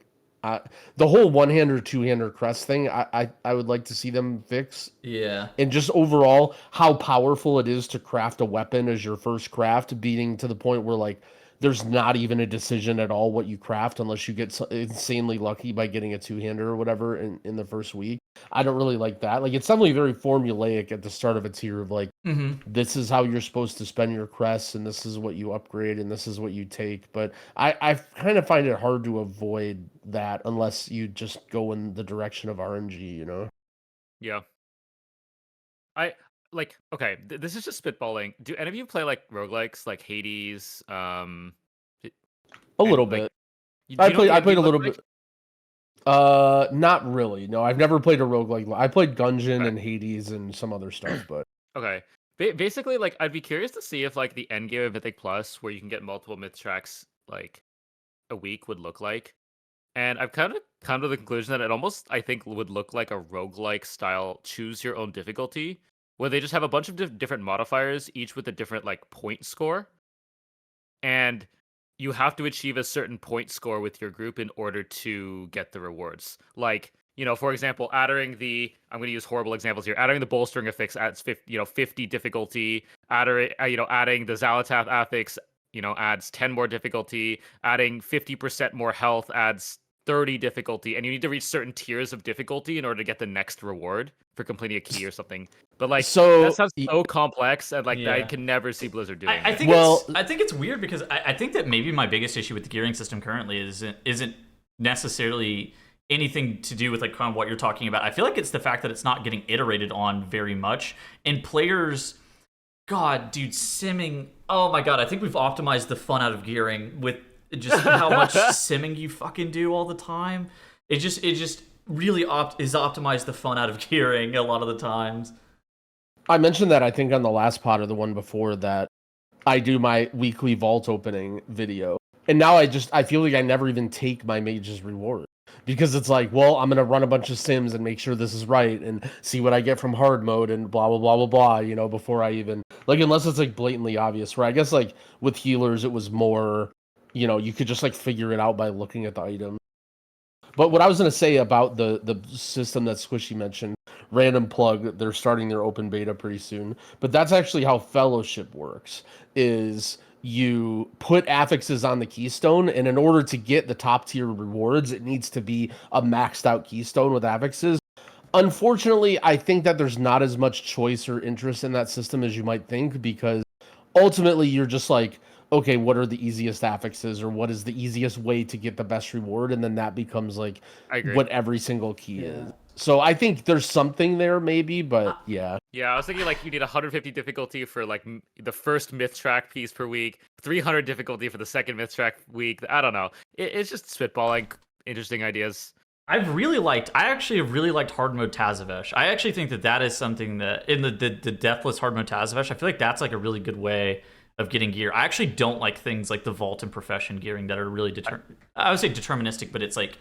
the whole one-hander, two-hander crest thing, I would like to see them fix. Yeah. And just overall, how powerful it is to craft a weapon as your first craft, beating to the point where, like, there's not even a decision at all what you craft unless you get insanely lucky by getting a two-hander or whatever in the first week. I don't really like that. Like, it's definitely very formulaic at the start of a tier of, like, this is how you're supposed to spend your crests, and this is what you upgrade, and this is what you take. But I kind of find it hard to avoid that unless you just go in the direction of RNG, you know? Yeah. Okay, this is just spitballing. Do any of you play like roguelikes like Hades? A little like, bit. do I you know what the played a endgame little looks bit. Not really. No, I've never played a roguelike. I played Gungeon Okay. and Hades and some other stuff, but Okay. Basically, like, I'd be curious to see if like the end game of Mythic Plus, where you can get multiple myth tracks like a week, would look like. And I've kind of come to the conclusion that it almost, I think, would look like a roguelike style choose your own difficulty, where they just have a bunch of different modifiers, each with a different like point score, and you have to achieve a certain point score with your group in order to get the rewards. Like, for example, adding the, I'm going to use horrible examples here. Adding the bolstering affix adds 50 difficulty. Adding the Xalatath affix, adds 10 more difficulty. Adding 50% more health adds 30 difficulty, and you need to reach certain tiers of difficulty in order to get the next reward for completing a key or something. But like, that sounds so complex, and like, I can never see Blizzard doing I it. think I think it's weird because I think that maybe my biggest issue with the gearing system currently isn't necessarily anything to do with like kind of what you're talking about. I feel like it's the fact that it's not getting iterated on very much, and players, God, dude, simming. Oh my God, I think we've optimized the fun out of gearing with just how much simming you fucking do all the time. It just really optimized the fun out of gearing a lot of the times. I mentioned that I think on the last pod or the one before that I do my weekly vault opening video. And now I feel like I never even take my mage's reward. Because it's like, well, I'm going to run a bunch of sims and make sure this is right and see what I get from hard mode and blah, blah, blah, blah, blah, before I even... Like, unless it's, like, blatantly obvious. Where I guess, like, with healers, it was more, you could just, like, figure it out by looking at the item. But what I was going to say about the system that SQUISHEI mentioned, random plug, they're starting their open beta pretty soon. But that's actually how Fellowship works, is you put affixes on the keystone, and in order to get the top tier rewards, it needs to be a maxed out keystone with affixes. Unfortunately, I think that there's not as much choice or interest in that system as you might think, because ultimately you're just like, okay, what are the easiest affixes, or what is the easiest way to get the best reward? And then that becomes like what every single key is. So I think there's something there maybe, but yeah. Yeah, I was thinking like you need 150 difficulty for like the first myth track piece per week, 300 difficulty for the second myth track week. I don't know. It's just spitballing interesting ideas. I actually have really liked hard mode Tazavesh. I actually think that is something that in the deathless hard mode Tazavesh, I feel like that's like a really good way of getting gear. I actually don't like things like the vault and profession gearing that are really I would say deterministic, but it's like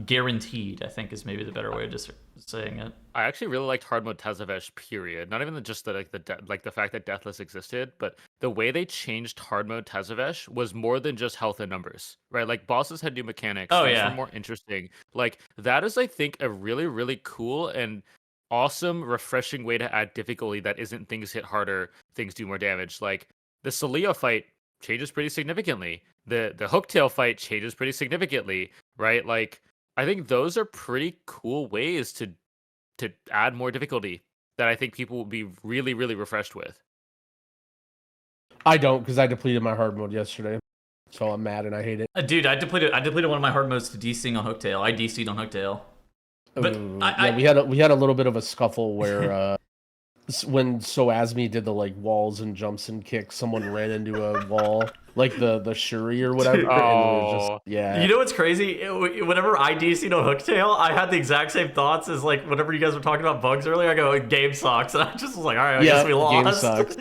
guaranteed, I think, is maybe the better way of just saying it. I actually really liked hard mode Tazavesh, period. Not even just the the fact that deathless existed, but the way they changed hard mode Tazavesh was more than just health and numbers, right? Like, bosses had new mechanics. Oh, things yeah. were more interesting. Like, that is, I think, a really, really cool and awesome, refreshing way to add difficulty that isn't things hit harder, things do more damage. Like, the Celia fight changes pretty significantly. The Hooktail fight changes pretty significantly, right? Like, I think those are pretty cool ways to add more difficulty. that I think people will be really, really refreshed with. I don't, because I depleted my hard mode yesterday, so I'm mad and I hate it. Dude, I depleted one of my hard modes to DCing on Hooktail. I DC'd on Hooktail. But we had a little bit of a scuffle where when Soazmi did the like walls and jumps and kicks, someone ran into a wall, like the Shuri or whatever. Dude. And it was just, yeah. You know what's crazy? Whenever I DC'd on Hooktail, I had the exact same thoughts as like whenever you guys were talking about bugs earlier. I go, game sucks, and I just was like, all right, I guess we lost. Game sucks.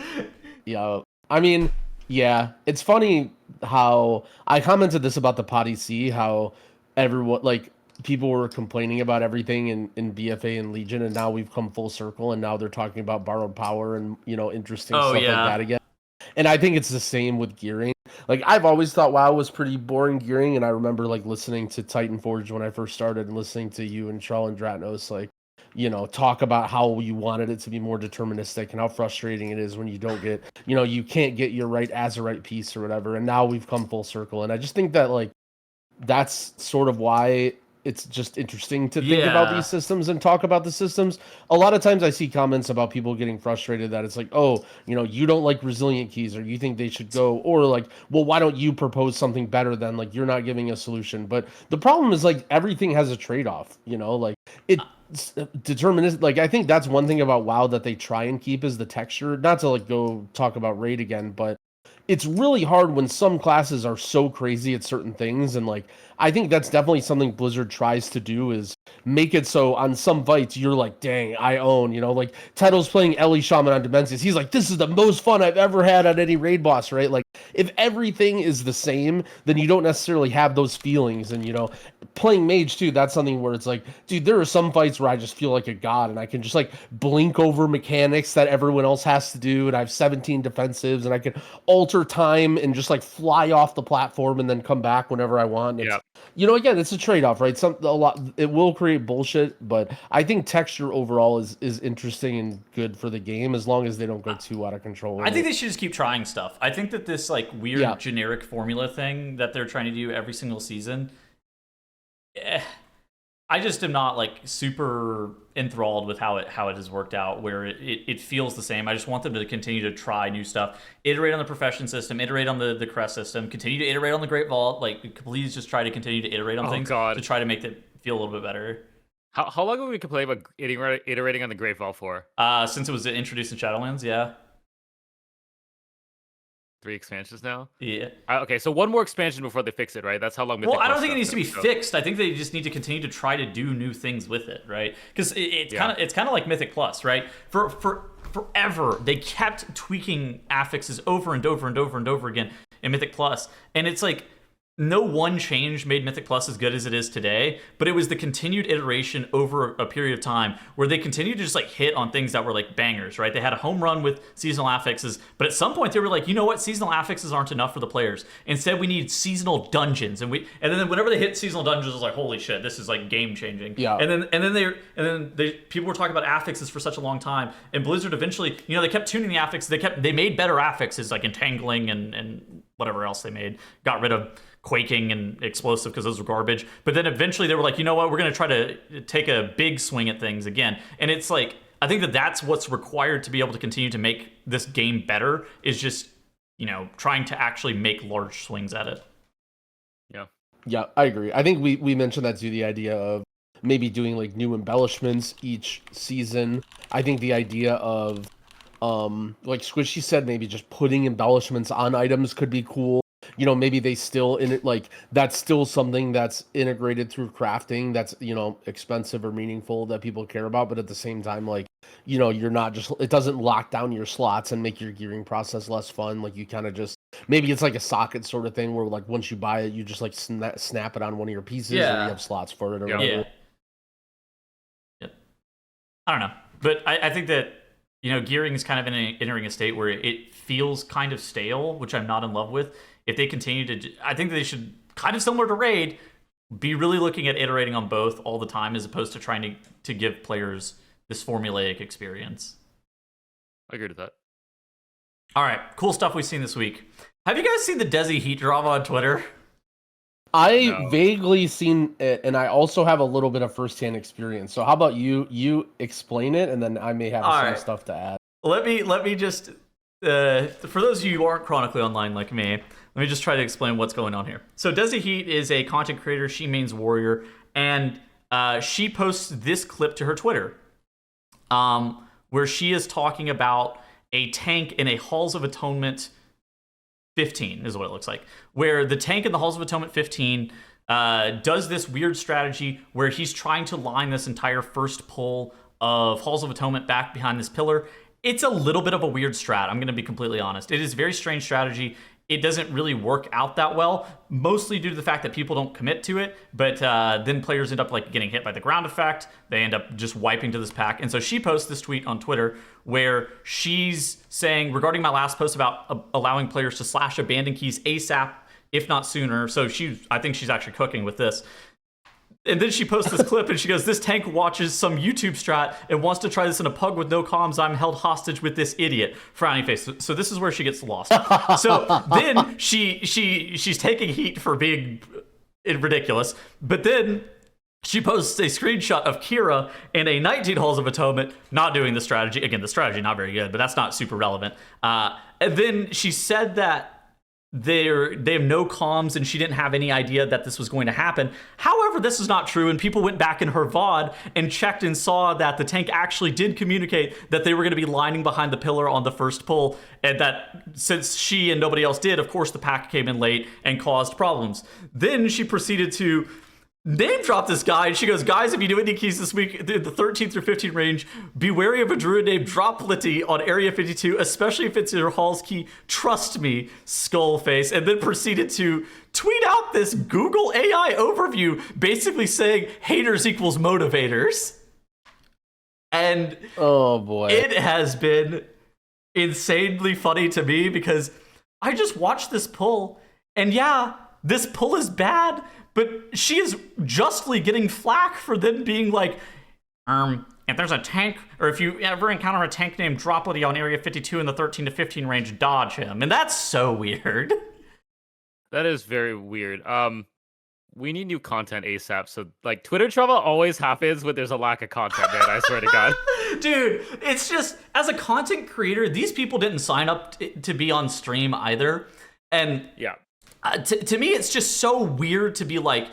Yeah, I mean, yeah, it's funny how I commented this about the Potty C, how everyone like. People were complaining about everything in BFA and Legion, and now we've come full circle, and now they're talking about borrowed power and, you know, interesting stuff like that again. And I think it's the same with gearing. Like, I've always thought WoW was pretty boring gearing, and I remember, like, listening to Titan Forge when I first started and listening to you and Charl and Dratnos, like, you know, talk about how you wanted it to be more deterministic and how frustrating it is when you don't get, you know, you can't get your right Azerite piece or whatever, and now we've come full circle. And I just think that, like, that's sort of why it's just interesting to think about these systems and talk about the systems. A lot of times I see comments about people getting frustrated that it's like, oh, you know, you don't like resilient keys, or you think they should go, or like, well, why don't you propose something better then? Like, you're not giving a solution. But the problem is, like, everything has a trade-off, you know, like it's deterministic. Like, I think that's one thing about WoW that they try and keep is the texture. Not to like go talk about raid again, but it's really hard when some classes are so crazy at certain things. And like, I think that's definitely something Blizzard tries to do, is make it so on some fights you're like, dang, I own, you know, like Title's playing Ellie Shaman on Dimensions. He's like, this is the most fun I've ever had on any raid boss, right? Like, if everything is the same, then you don't necessarily have those feelings. And, you know, playing Mage too, that's something where it's like, dude, there are some fights where I just feel like a god and I can just like blink over mechanics that everyone else has to do. And I have 17 defensives and I can alter time and just like fly off the platform and then come back whenever I want. It's, you know, again, it's a trade-off, right? It will create bullshit, but I think texture overall is interesting and good for the game, as long as they don't go too out of control. I think they should just keep trying stuff. I think that this like weird generic formula thing that they're trying to do every single season, I just am not like super enthralled with how it has worked out, where it feels the same. I just want them to continue to try new stuff, iterate on the profession system, iterate on the crest system, continue to iterate on the Great Vault. Like, please just try to continue to iterate on things to try to make it feel a little bit better. How long have we complained about iterating on the Great Vault for? Since it was introduced in Shadowlands, yeah. 3 expansions now? Yeah. Okay, so one more expansion before they fix it, right? That's how long. Well, I don't think it needs to be fixed. I think they just need to continue to try to do new things with it, right? Because it's kind of like Mythic Plus, right? For forever they kept tweaking affixes over and over and over and over again in Mythic Plus, and it's like, no one change made Mythic Plus as good as it is today, but it was the continued iteration over a period of time where they continued to just like hit on things that were like bangers, right? They had a home run with seasonal affixes, but at some point they were like, you know what? Seasonal affixes aren't enough for the players. Instead, we need seasonal dungeons, and then whenever they hit seasonal dungeons, it was like, holy shit, this is like game changing. Yeah. And then people were talking about affixes for such a long time, and Blizzard eventually, you know, they kept tuning the affixes. They made better affixes like entangling and whatever else they made. Got rid of quaking and explosive because those were garbage. But then eventually they were like, you know what, we're going to try to take a big swing at things again. And it's like, I think that's what's required to be able to continue to make this game better, is just, you know, trying to actually make large swings at it. Yeah, I agree. I think we mentioned that too, the idea of maybe doing like new embellishments each season. I think the idea of like SQUISHEI said, maybe just putting embellishments on items could be cool. You know, maybe they still that's still something that's integrated through crafting that's, you know, expensive or meaningful that people care about, but at the same time, like, you know, you're not just, it doesn't lock down your slots and make your gearing process less fun. Like, you kind of just, maybe it's like a socket sort of thing where like once you buy it, you just like snap it on one of your pieces, or you have slots for it or whatever. I don't know, but I think that, you know, gearing is kind of entering a state where it feels kind of stale, which I'm not in love with. If they continue to, I think they should, kind of similar to Raid, be really looking at iterating on both all the time, as opposed to trying to give players this formulaic experience. I agree with that. All right, cool stuff we've seen this week. Have you guys seen the Desiheat Drama on Twitter? I vaguely seen it, and I also have a little bit of firsthand experience. So how about you explain it, and then I may have some stuff to add. Let me just for those of you who aren't chronically online like me, let me just try to explain what's going on here. So Desiheat is a content creator. She mains Warrior, and she posts this clip to her Twitter, where she is talking about a tank in a Halls of Atonement 15 is what it looks like, where the tank in the Halls of Atonement 15 does this weird strategy where he's trying to line this entire first pull of Halls of Atonement back behind this pillar. It's a little bit of a weird strat, I'm going to be completely honest. It is a very strange strategy. It doesn't really work out that well, mostly due to the fact that people don't commit to it, but then players end up like getting hit by the ground effect. They end up just wiping to this pack. And so she posts this tweet on Twitter where she's saying, regarding my last post about allowing players to slash abandoned keys ASAP, if not sooner. So I think she's actually cooking with this. And then she posts this clip and she goes, this tank watches some YouTube strat and wants to try this in a pug with no comms. I'm held hostage with this idiot. Frowny face. So this is where she gets lost. So then she's taking heat for being ridiculous. But then she posts a screenshot of Kira in a 19 Halls of Atonement not doing the strategy. Again, the strategy not very good, but that's not super relevant. And then she said that they have no comms and she didn't have any idea that this was going to happen. However, this is not true, and people went back in her VOD and checked and saw that the tank actually did communicate that they were going to be lining behind the pillar on the first pull, and that since she and nobody else did, of course the pack came in late and caused problems. Then she proceeded to name drop this guy, and she goes, guys, if you do any keys this week, the 13 through 15 range, be wary of a druid named Droplity on Area 52, especially if it's your Hall's key. Trust me, skull face. And then proceeded to tweet out this Google AI overview, basically saying haters equals motivators. And oh boy, it has been insanely funny to me because I just watched this pull, and yeah, this pull is bad, but she is justly getting flack for them being like, if there's a tank, or if you ever encounter a tank named Droplity on Area 52 in the 13 to 15 range, dodge him. And that's so weird. That is very weird. We need new content ASAP. So, like, Twitter trouble always happens when there's a lack of content, man. I swear to God. Dude, it's just, as a content creator, these people didn't sign up to be on stream either. And yeah. To me, it's just so weird to be like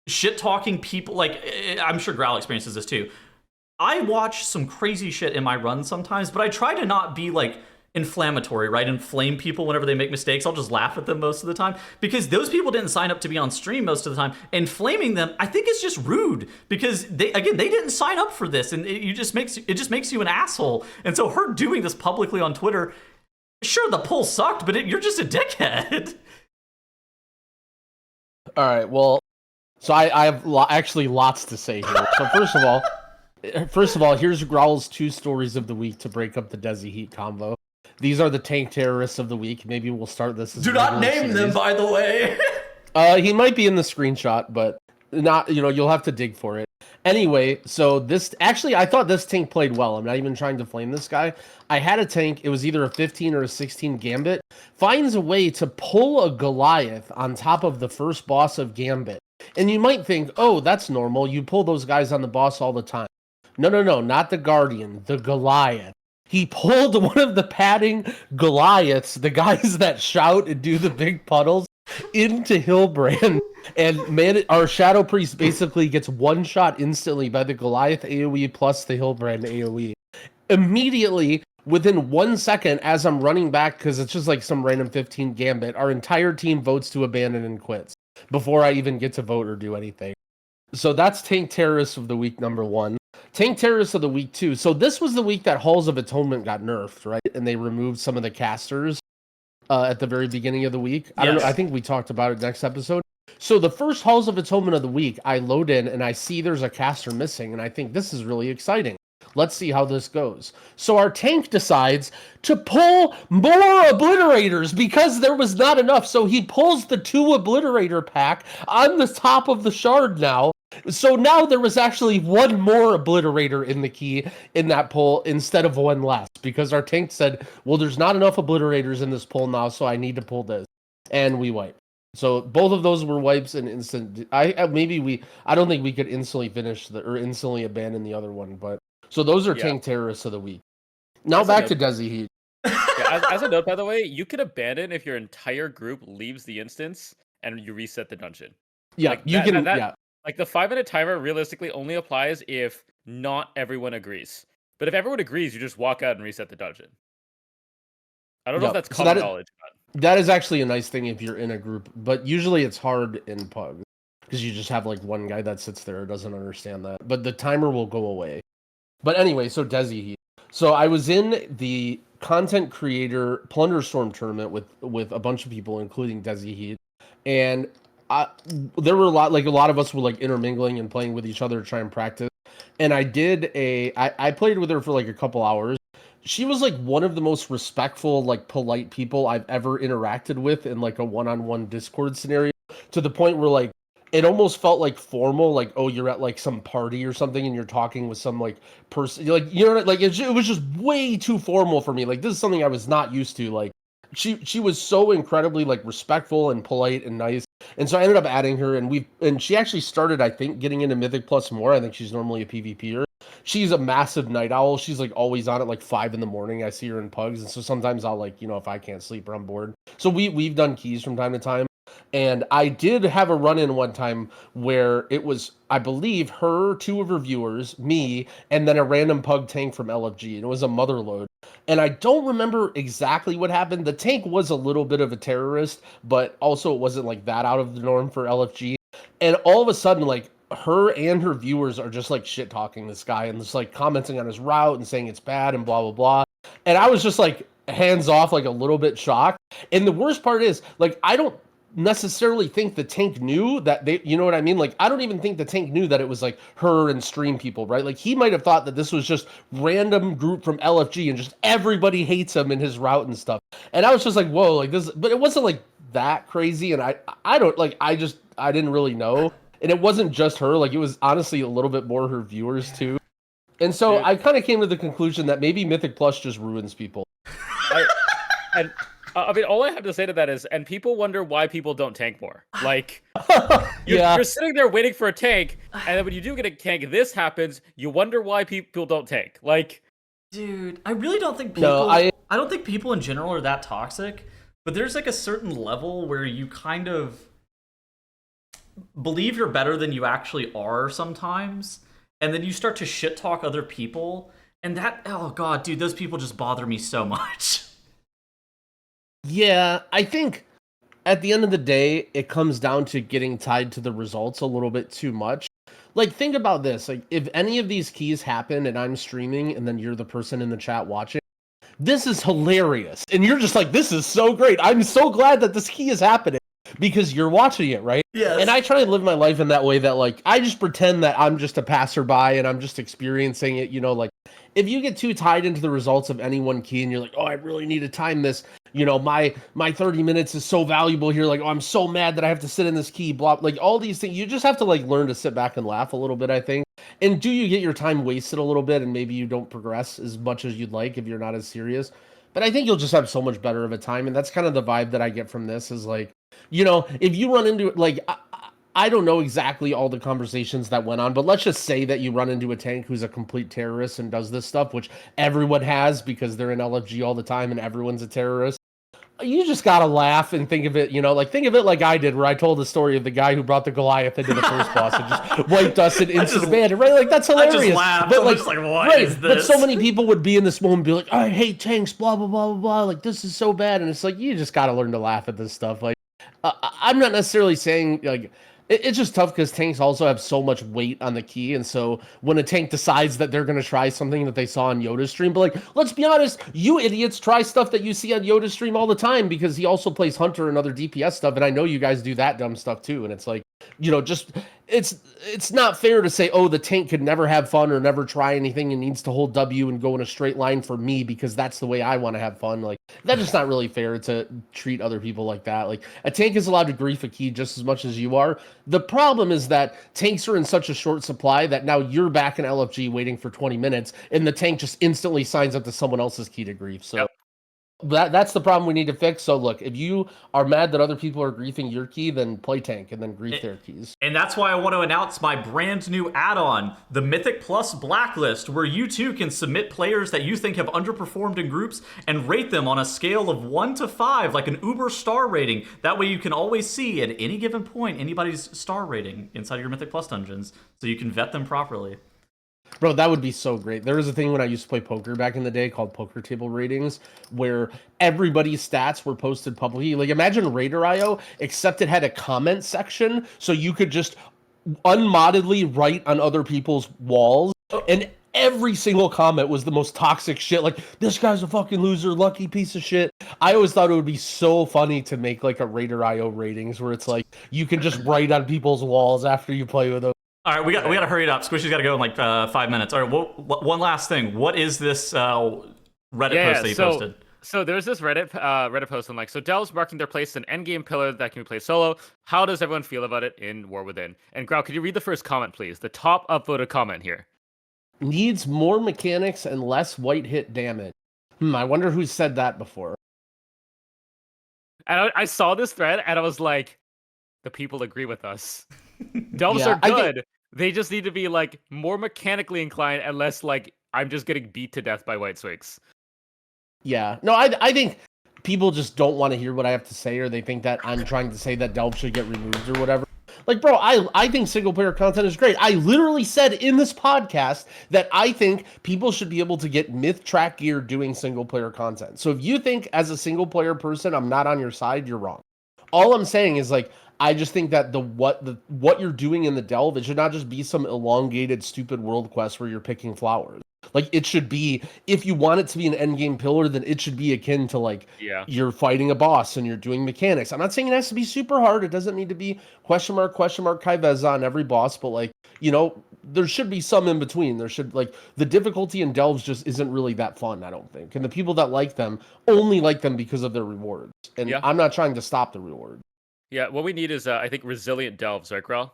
shit talking people. Like, I'm sure Growl experiences this too. I watch some crazy shit in my runs sometimes, but I try to not be like inflammatory, right? Inflame people whenever they make mistakes. I'll just laugh at them most of the time because those people didn't sign up to be on stream most of the time. Inflaming them, I think, is just rude because they didn't sign up for this, and it just makes you an asshole. And so her doing this publicly on Twitter, sure, the poll sucked, but you're just a dickhead. All right, well, so I have actually lots to say here. So first of all, here's Growl's 2 stories of the week to break up the Desiheat combo. These are the tank terrorists of the week. Maybe we'll start this as do not name them, by the way. He might be in the screenshot, but not, you'll have to dig for it. Anyway, so this, actually, I thought this tank played well. I'm not even trying to flame this guy. I had a tank, it was either a 15 or a 16 Gambit, finds a way to pull a Goliath on top of the first boss of Gambit. And you might think, oh, that's normal. You pull those guys on the boss all the time. No, not the Guardian, the Goliath. He pulled one of the padding Goliaths, the guys that shout and do the big puddles, into Hillbrand, and our Shadow Priest basically gets one shot instantly by the Goliath AoE plus the Hillbrand AoE. Immediately, within 1 second, as I'm running back, because it's just like some random 15 Gambit, our entire team votes to abandon and quits before I even get to vote or do anything. So that's Tank Terrorists of the Week number 1. Tank Terrorists of the Week 2. So this was the week that Halls of Atonement got nerfed, right? And they removed some of the casters at the very beginning of the week. Yes. I don't know. I think we talked about it next episode. So the first Halls of Atonement of the week, I load in and I see there's a caster missing, and I think this is really exciting. Let's see how this goes. So our tank decides to pull more Obliterators because there was not enough. So he pulls the 2 Obliterator pack on the top of the shard now. So now there was actually 1 more Obliterator in the key in that pull instead of 1 less, because our tank said, well, there's not enough Obliterators in this pull now, so I need to pull this. And we wipe. So both of those were wipes and instant. I don't think we could instantly finish or instantly abandon the other one, but so those are tank terrorists of the week. Now back to Desiheat. As a note, by the way, you could abandon if your entire group leaves the instance and you reset the dungeon. Yeah, like, you can. Like the 5-minute timer realistically only applies if not everyone agrees. But if everyone agrees, you just walk out and reset the dungeon. I don't know if that's common knowledge. That is actually a nice thing if you're in a group, but usually it's hard in Pug because you just have like one guy that sits there doesn't understand that. But the timer will go away. But anyway, so Desiheat. So I was in the content creator Plunderstorm tournament with a bunch of people, including Desiheat, and there were a lot of us were like intermingling and playing with each other to try and practice. And I played with her for like a couple hours. She was like one of the most respectful, like polite people I've ever interacted with in like a one-on-one Discord scenario, to the point where like it almost felt like formal, like, oh, you're at like some party or something and you're talking with some like person, like, you know, like it was just way too formal for me. Like this is something I was not used to. Like she was so incredibly like respectful and polite and nice. And so I ended up adding her, and she actually started, I think, getting into Mythic Plus more. I think she's normally a PvPer. She's a massive night owl. She's like always on at like 5 a.m. I see her in Pugs, and so sometimes I'll like, you know, if I can't sleep or I'm bored. So we've done keys from time to time. And I did have a run-in one time where it was, I believe, her, 2 of her viewers, me, and then a random Pug tank from LFG, and it was a motherload. And I don't remember exactly what happened. The tank was a little bit of a terrorist, but also it wasn't like that out of the norm for LFG. And all of a sudden, like, her and her viewers are just like shit-talking this guy and just like commenting on his route and saying it's bad and blah, blah, blah. And I was just like hands off, like a little bit shocked. And the worst part is, like, I don't necessarily think the tank knew that they, you know what I mean? Like, I don't even think the tank knew that it was like her and stream people, right? Like, he might have thought that this was just random group from LFG and just everybody hates him in his route and stuff. And I was just like, whoa, like this, but it wasn't like that crazy. And I don't like, I didn't really know. And it wasn't just her, like it was honestly a little bit more her viewers too. And so I kind of came to the conclusion that maybe Mythic Plus just ruins people. I mean, all I have to say to that is, and people wonder why people don't tank more. Like, you're sitting there waiting for a tank, and then when you do get a tank, this happens. You wonder why people don't tank. Like, dude, I really don't think people. I don't think people in general are that toxic, but there's like a certain level where you kind of believe you're better than you actually are sometimes, and then you start to shit talk other people, and that, oh god, dude, those people just bother me so much. Yeah, I think at the end of the day, it comes down to getting tied to the results a little bit too much. Like, think about this. Like, if any of these keys happen and I'm streaming and then you're the person in the chat watching, this is hilarious. And you're just like, this is so great. I'm so glad that this key is happening because you're watching it, right? Yes. And I try to live my life in that way that, like, I just pretend that I'm just a passerby and I'm just experiencing it, you know, like, if you get too tied into the results of any one key and you're like, oh, I really need to time this, you know, my 30 minutes is so valuable here, like, oh, I'm so mad that I have to sit in this key, blah, like, all these things, you just have to, like, learn to sit back and laugh a little bit, I think. And do you get your time wasted a little bit and maybe you don't progress as much as you'd like if you're not as serious? But I think you'll just have so much better of a time, and that's kind of the vibe that I get from this is, like, you know, if you run into, like, I don't know exactly all the conversations that went on, but let's just say that you run into a tank who's a complete terrorist and does this stuff, which everyone has because they're in LFG all the time and everyone's a terrorist. You just gotta laugh and think of it, you know, like think of it like I did, where I told the story of the guy who brought the Goliath into the first boss and just wiped us and instant abandoned, right? Like that's hilarious. I just laughed. But like, what is this? But so many people would be in this moment and be like, I hate tanks, blah blah blah blah blah. Like this is so bad, and it's like you just gotta learn to laugh at this stuff. Like I'm not necessarily saying like. It's just tough because tanks also have so much weight on the key, and so when a tank decides that they're going to try something that they saw on Yoda's stream, but like, let's be honest, you idiots try stuff that you see on Yoda's stream all the time because he also plays Hunter and other DPS stuff, and I know you guys do that dumb stuff too, and it's like, you know, just, it's not fair to say, oh, the tank could never have fun or never try anything and needs to hold W and go in a straight line for me because that's the way I want to have fun. Like, that's just not really fair to treat other people like that. Like, a tank is allowed to grief a key just as much as you are. The problem is that tanks are in such a short supply that now you're back in LFG waiting for 20 minutes and the tank just instantly signs up to someone else's key to grief. So That's the problem we need to fix. So look, if you are mad that other people are griefing your key, then play tank and then grief their keys. And that's why I want to announce my brand new add-on, the Mythic Plus Blacklist, where you too can submit players that you think have underperformed in groups and rate them on a scale of 1 to 5, like an Uber star rating. That way you can always see at any given point anybody's star rating inside of your Mythic Plus dungeons, so you can vet them properly. Bro, that would be so great. There was a thing when I used to play poker back in the day called poker table ratings, where everybody's stats were posted publicly. Like, imagine Raider.io, except it had a comment section, so you could just unmoddedly write on other people's walls, and every single comment was the most toxic shit. Like, this guy's a fucking loser, lucky piece of shit. I always thought it would be so funny to make like a Raider.io ratings where it's like you can just write on people's walls after you play with them. All right, we got to hurry it up. Squishy's got to go in like 5 minutes. All right, one last thing. What is this Reddit post that you posted? So there's this Reddit post on like, so Delves marking their place as an endgame pillar that can be played solo. How does everyone feel about it in War Within? And Growl, could you read the first comment, please? The top upvoted comment here. Needs more mechanics and less white hit damage. I wonder who said that before. And I saw this thread and I was like, the people agree with us. Delves are good. They just need to be like more mechanically inclined and less like I'm just getting beat to death by white swigs. Yeah. No, I think people just don't want to hear what I have to say, or they think that I'm trying to say that Delves should get removed or whatever. Like, bro, I think single player content is great. I literally said in this podcast that I think people should be able to get myth track gear doing single player content. So if you think as a single player person I'm not on your side, you're wrong. All I'm saying is like I just think that what you're doing in the delve, it should not just be some elongated stupid world quest where you're picking flowers. Like, it should be, if you want it to be an endgame pillar, then it should be akin to like you're fighting a boss and you're doing mechanics. I'm not saying it has to be super hard. It doesn't need to be question mark Kaiveza on every boss, but like, you know, there should be some in between. There should, like, the difficulty in delves just isn't really that fun, I don't think. And the people that like them only like them because of their rewards. And I'm not trying to stop the rewards. Yeah, what we need is, I think, resilient delves, right, Growl?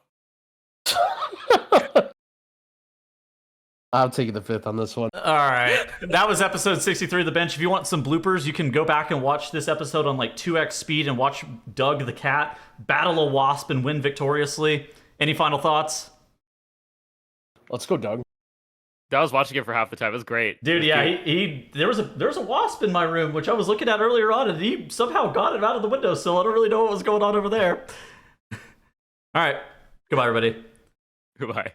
I'm taking the fifth on this one. All right. That was episode 63 of The Bench. If you want some bloopers, you can go back and watch this episode on like 2x speed and watch Doug the cat battle a wasp and win victoriously. Any final thoughts? Let's go, Doug. I was watching it for half the time. It was great. Dude, there was a wasp in my room, which I was looking at earlier on, and he somehow got it out of the windowsill. I don't really know what was going on over there. All right. Goodbye, everybody. Goodbye.